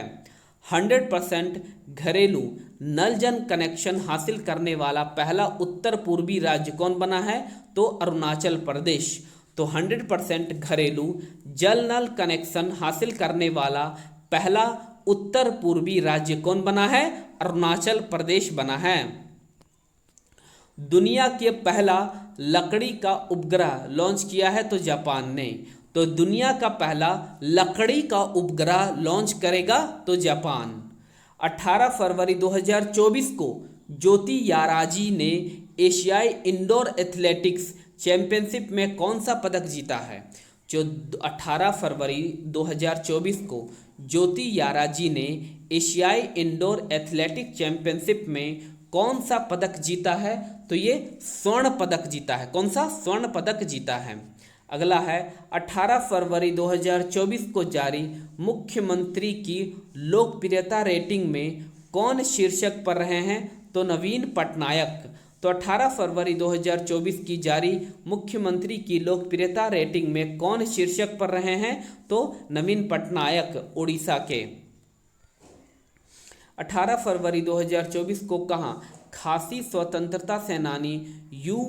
100% घरेलू नल जल कनेक्शन हासिल करने वाला पहला उत्तर पूर्वी राज्य कौन बना है? तो अरुणाचल प्रदेश। तो 100% घरेलू जल नल कनेक्शन हासिल करने वाला पहला उत्तर पूर्वी राज्य कौन बना है? अरुणाचल प्रदेश बना है। दुनिया के पहला लकड़ी का उपग्रह लॉन्च किया है? तो जापान ने। तो दुनिया का पहला लकड़ी का उपग्रह लॉन्च करेगा तो जापान। 18 फरवरी 2024 को ज्योति याराजी ने एशियाई इंडोर एथलेटिक्स चैंपियनशिप में कौन सा पदक जीता है? जो 18 फरवरी 2024 को ज्योति याराजी ने एशियाई इंडोर एथलेटिक चैंपियनशिप में कौन सा पदक जीता है? तो ये स्वर्ण पदक जीता है। कौन सा? स्वर्ण पदक जीता है। अगला है 18 फरवरी 2024 को जारी मुख्यमंत्री की लोकप्रियता रेटिंग में कौन शीर्षक पर रहे हैं? तो नवीन पटनायक। तो 18 फरवरी 2024 की जारी मुख्यमंत्री की लोकप्रियता रेटिंग में कौन शीर्षक पर रहे हैं? तो नवीन पटनायक उड़ीसा के। 18 फरवरी 2024 को कहाँ खासी स्वतंत्रता सेनानी यू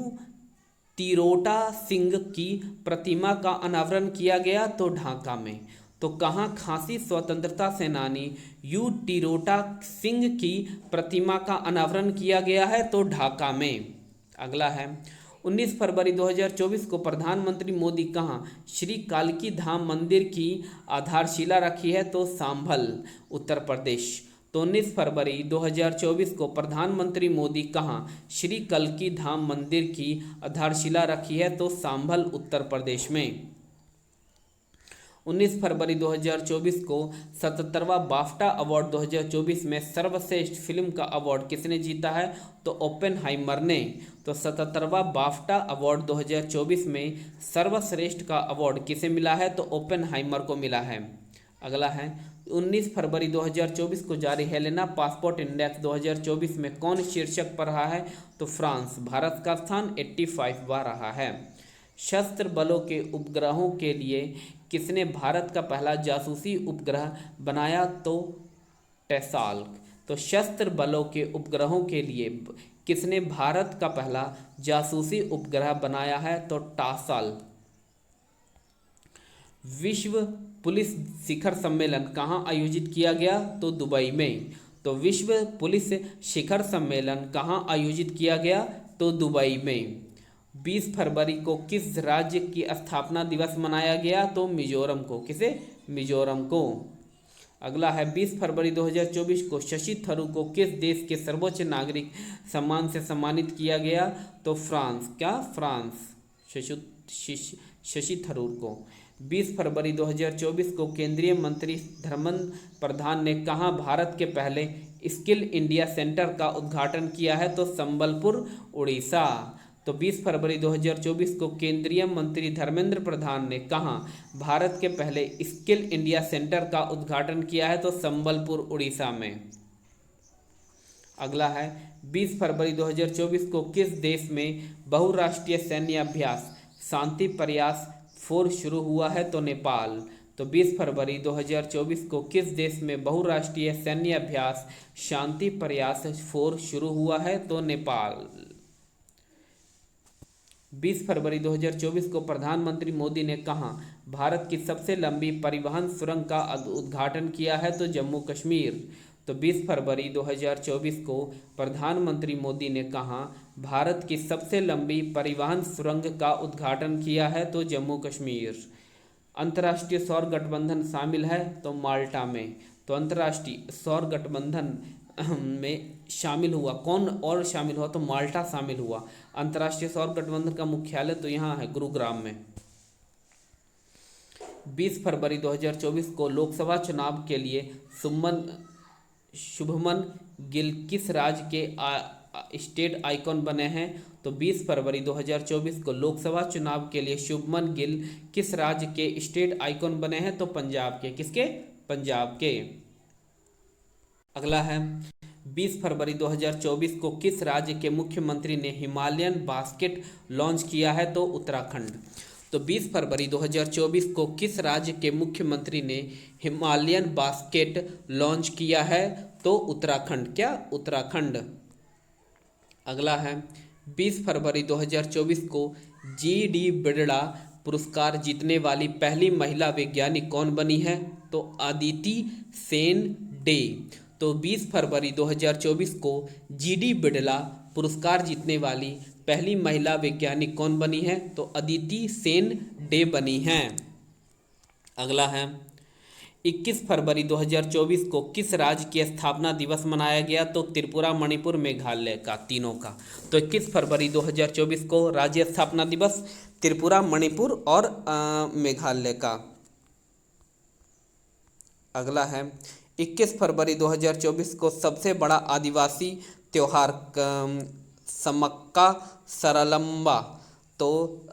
तिरोटा सिंह की प्रतिमा का अनावरण किया गया? तो ढाका में। तो कहाँ खासी स्वतंत्रता सेनानी यू तिरोटा सिंह की प्रतिमा का अनावरण किया गया है? तो ढाका में। अगला है 19 फरवरी 2024 को प्रधानमंत्री मोदी कहाँ श्री कालकी धाम मंदिर की आधारशिला रखी है? तो सांभल उत्तर प्रदेश। तो 19 फरवरी 2024 को प्रधानमंत्री मोदी कहाँ श्री कल्की धाम मंदिर की आधारशिला रखी है? तो सांभल उत्तर प्रदेश में। 19 फरवरी 2024 को 77वां बाफ्टा अवार्ड 2024 में सर्वश्रेष्ठ फिल्म का अवार्ड किसने जीता है? तो ओपेनहाइमर ने। तो 77वां बाफ्टा अवार्ड 2024 में सर्वश्रेष्ठ का अवार्ड किसे मिला है? तो ओपेनहाइमर को मिला है। अगला है 19 फरवरी 2024 को जारी हेलेना पासपोर्ट इंडेक्स 2024 में कौन शीर्षक पर रहा है? तो फ्रांस। भारत का स्थान 85वां रहा है। शस्त्र बलों के उपग्रहों के लिए किसने भारत का पहला जासूसी उपग्रह बनाया? तो टेसाल्क। तो शस्त्र बलों के उपग्रहों के लिए किसने भारत का पहला जासूसी उपग्रह बनाया है? तो टासल। विश्व पुलिस शिखर सम्मेलन कहाँ आयोजित किया गया? तो दुबई में। तो विश्व पुलिस शिखर सम्मेलन कहाँ आयोजित किया गया? तो दुबई में। 20 फरवरी को किस राज्य की स्थापना दिवस मनाया गया? तो मिजोरम को। किसे? मिजोरम को। अगला है 20 फरवरी 2024 को शशि थरूर को किस देश के सर्वोच्च नागरिक सम्मान से सम्मानित किया गया? तो फ्रांस। क्या? फ्रांस। शशि थरूर को। 20 फरवरी 2024 को केंद्रीय मंत्री धर्मेंद्र प्रधान ने कहाँ भारत के पहले स्किल इंडिया सेंटर का उद्घाटन किया है? तो संबलपुर, उड़ीसा। तो 20 फरवरी 2024 को केंद्रीय मंत्री धर्मेंद्र प्रधान ने कहाँ भारत के पहले स्किल इंडिया सेंटर का उद्घाटन किया है? तो संबलपुर, उड़ीसा में। अगला है 20 फरवरी 2024 को किस देश में बहुराष्ट्रीय सैन्य अभ्यास शांति प्रयास 4 शुरू हुआ है? तो नेपाल। तो 20 फरवरी 2024 को किस देश में बहुराष्ट्रीय सैन्य अभ्यास शांति प्रयास 4 शुरू हुआ है? तो नेपाल। 20 फरवरी 2024 को प्रधानमंत्री मोदी ने कहाँ भारत की सबसे लंबी परिवहन सुरंग का उद्घाटन किया है? तो जम्मू कश्मीर। तो 20 फरवरी 2024 को प्रधानमंत्री मोदी ने कहाँ भारत की सबसे लंबी परिवहन सुरंग का उद्घाटन किया है? तो जम्मू कश्मीर। अंतर्राष्ट्रीय सौर गठबंधन शामिल है? तो माल्टा में। तो अंतर्राष्ट्रीय सौर गठबंधन में शामिल हुआ कौन और शामिल हुआ? तो माल्टा शामिल हुआ। अंतर्राष्ट्रीय सौर गठबंधन का मुख्यालय तो यहाँ है गुरुग्राम में। 20 फरवरी 2024 को लोकसभा चुनाव के लिए शुभमन गिल किस राज्य के स्टेट आइकॉन बने हैं? तो 20 फरवरी 2024 को लोकसभा चुनाव के लिए शुभमन गिल किस राज्य के स्टेट आइकॉन बने हैं? तो पंजाब के। किसके? पंजाब के। अगला है 20 फरवरी 2024 को किस राज्य के मुख्यमंत्री ने हिमालयन बास्केट लॉन्च किया है? तो उत्तराखंड। तो 20 फरवरी 2024 को किस राज्य के मुख्यमंत्री ने हिमालयन बास्केट लॉन्च किया है? तो उत्तराखंड। क्या? उत्तराखंड। अगला है 20 फरवरी 2024 को GD बिरला पुरस्कार जीतने वाली पहली महिला वैज्ञानिक कौन बनी है? तो अदिति सेन डे। तो 20 फरवरी 2024 को GD बिरला पुरस्कार जीतने वाली पहली महिला वैज्ञानिक कौन बनी है? तो अदिति सेन डे बनी हैं। अगला है 21 फरवरी 2024 को किस राज्य की स्थापना दिवस मनाया गया? तो त्रिपुरा, मणिपुर, मेघालय का, तीनों का। तो 21 फरवरी 2024 को राज्य स्थापना दिवस त्रिपुरा, मणिपुर और मेघालय का। अगला है 21 फरवरी 2024 को सबसे बड़ा आदिवासी त्योहार समक्का सरलम्बा। तो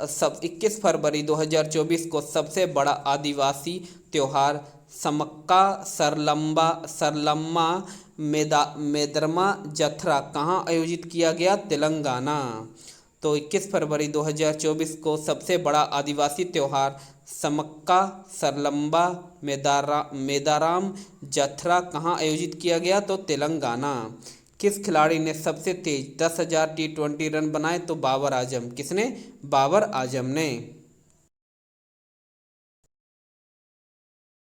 21 फरवरी 2024 को सबसे बड़ा आदिवासी त्योहार समक्का सरलम्मा मेदरमा जत्रा कहाँ आयोजित किया गया? तेलंगाना। तो 21 फरवरी 2024 को सबसे बड़ा आदिवासी त्यौहार समक्का सरलम्बा मेदाराम जत्रा कहाँ आयोजित किया गया? तो तेलंगाना। किस खिलाड़ी ने सबसे तेज 10,000 T20 रन बनाए? तो बाबर आजम। किसने? बाबर आजम ने।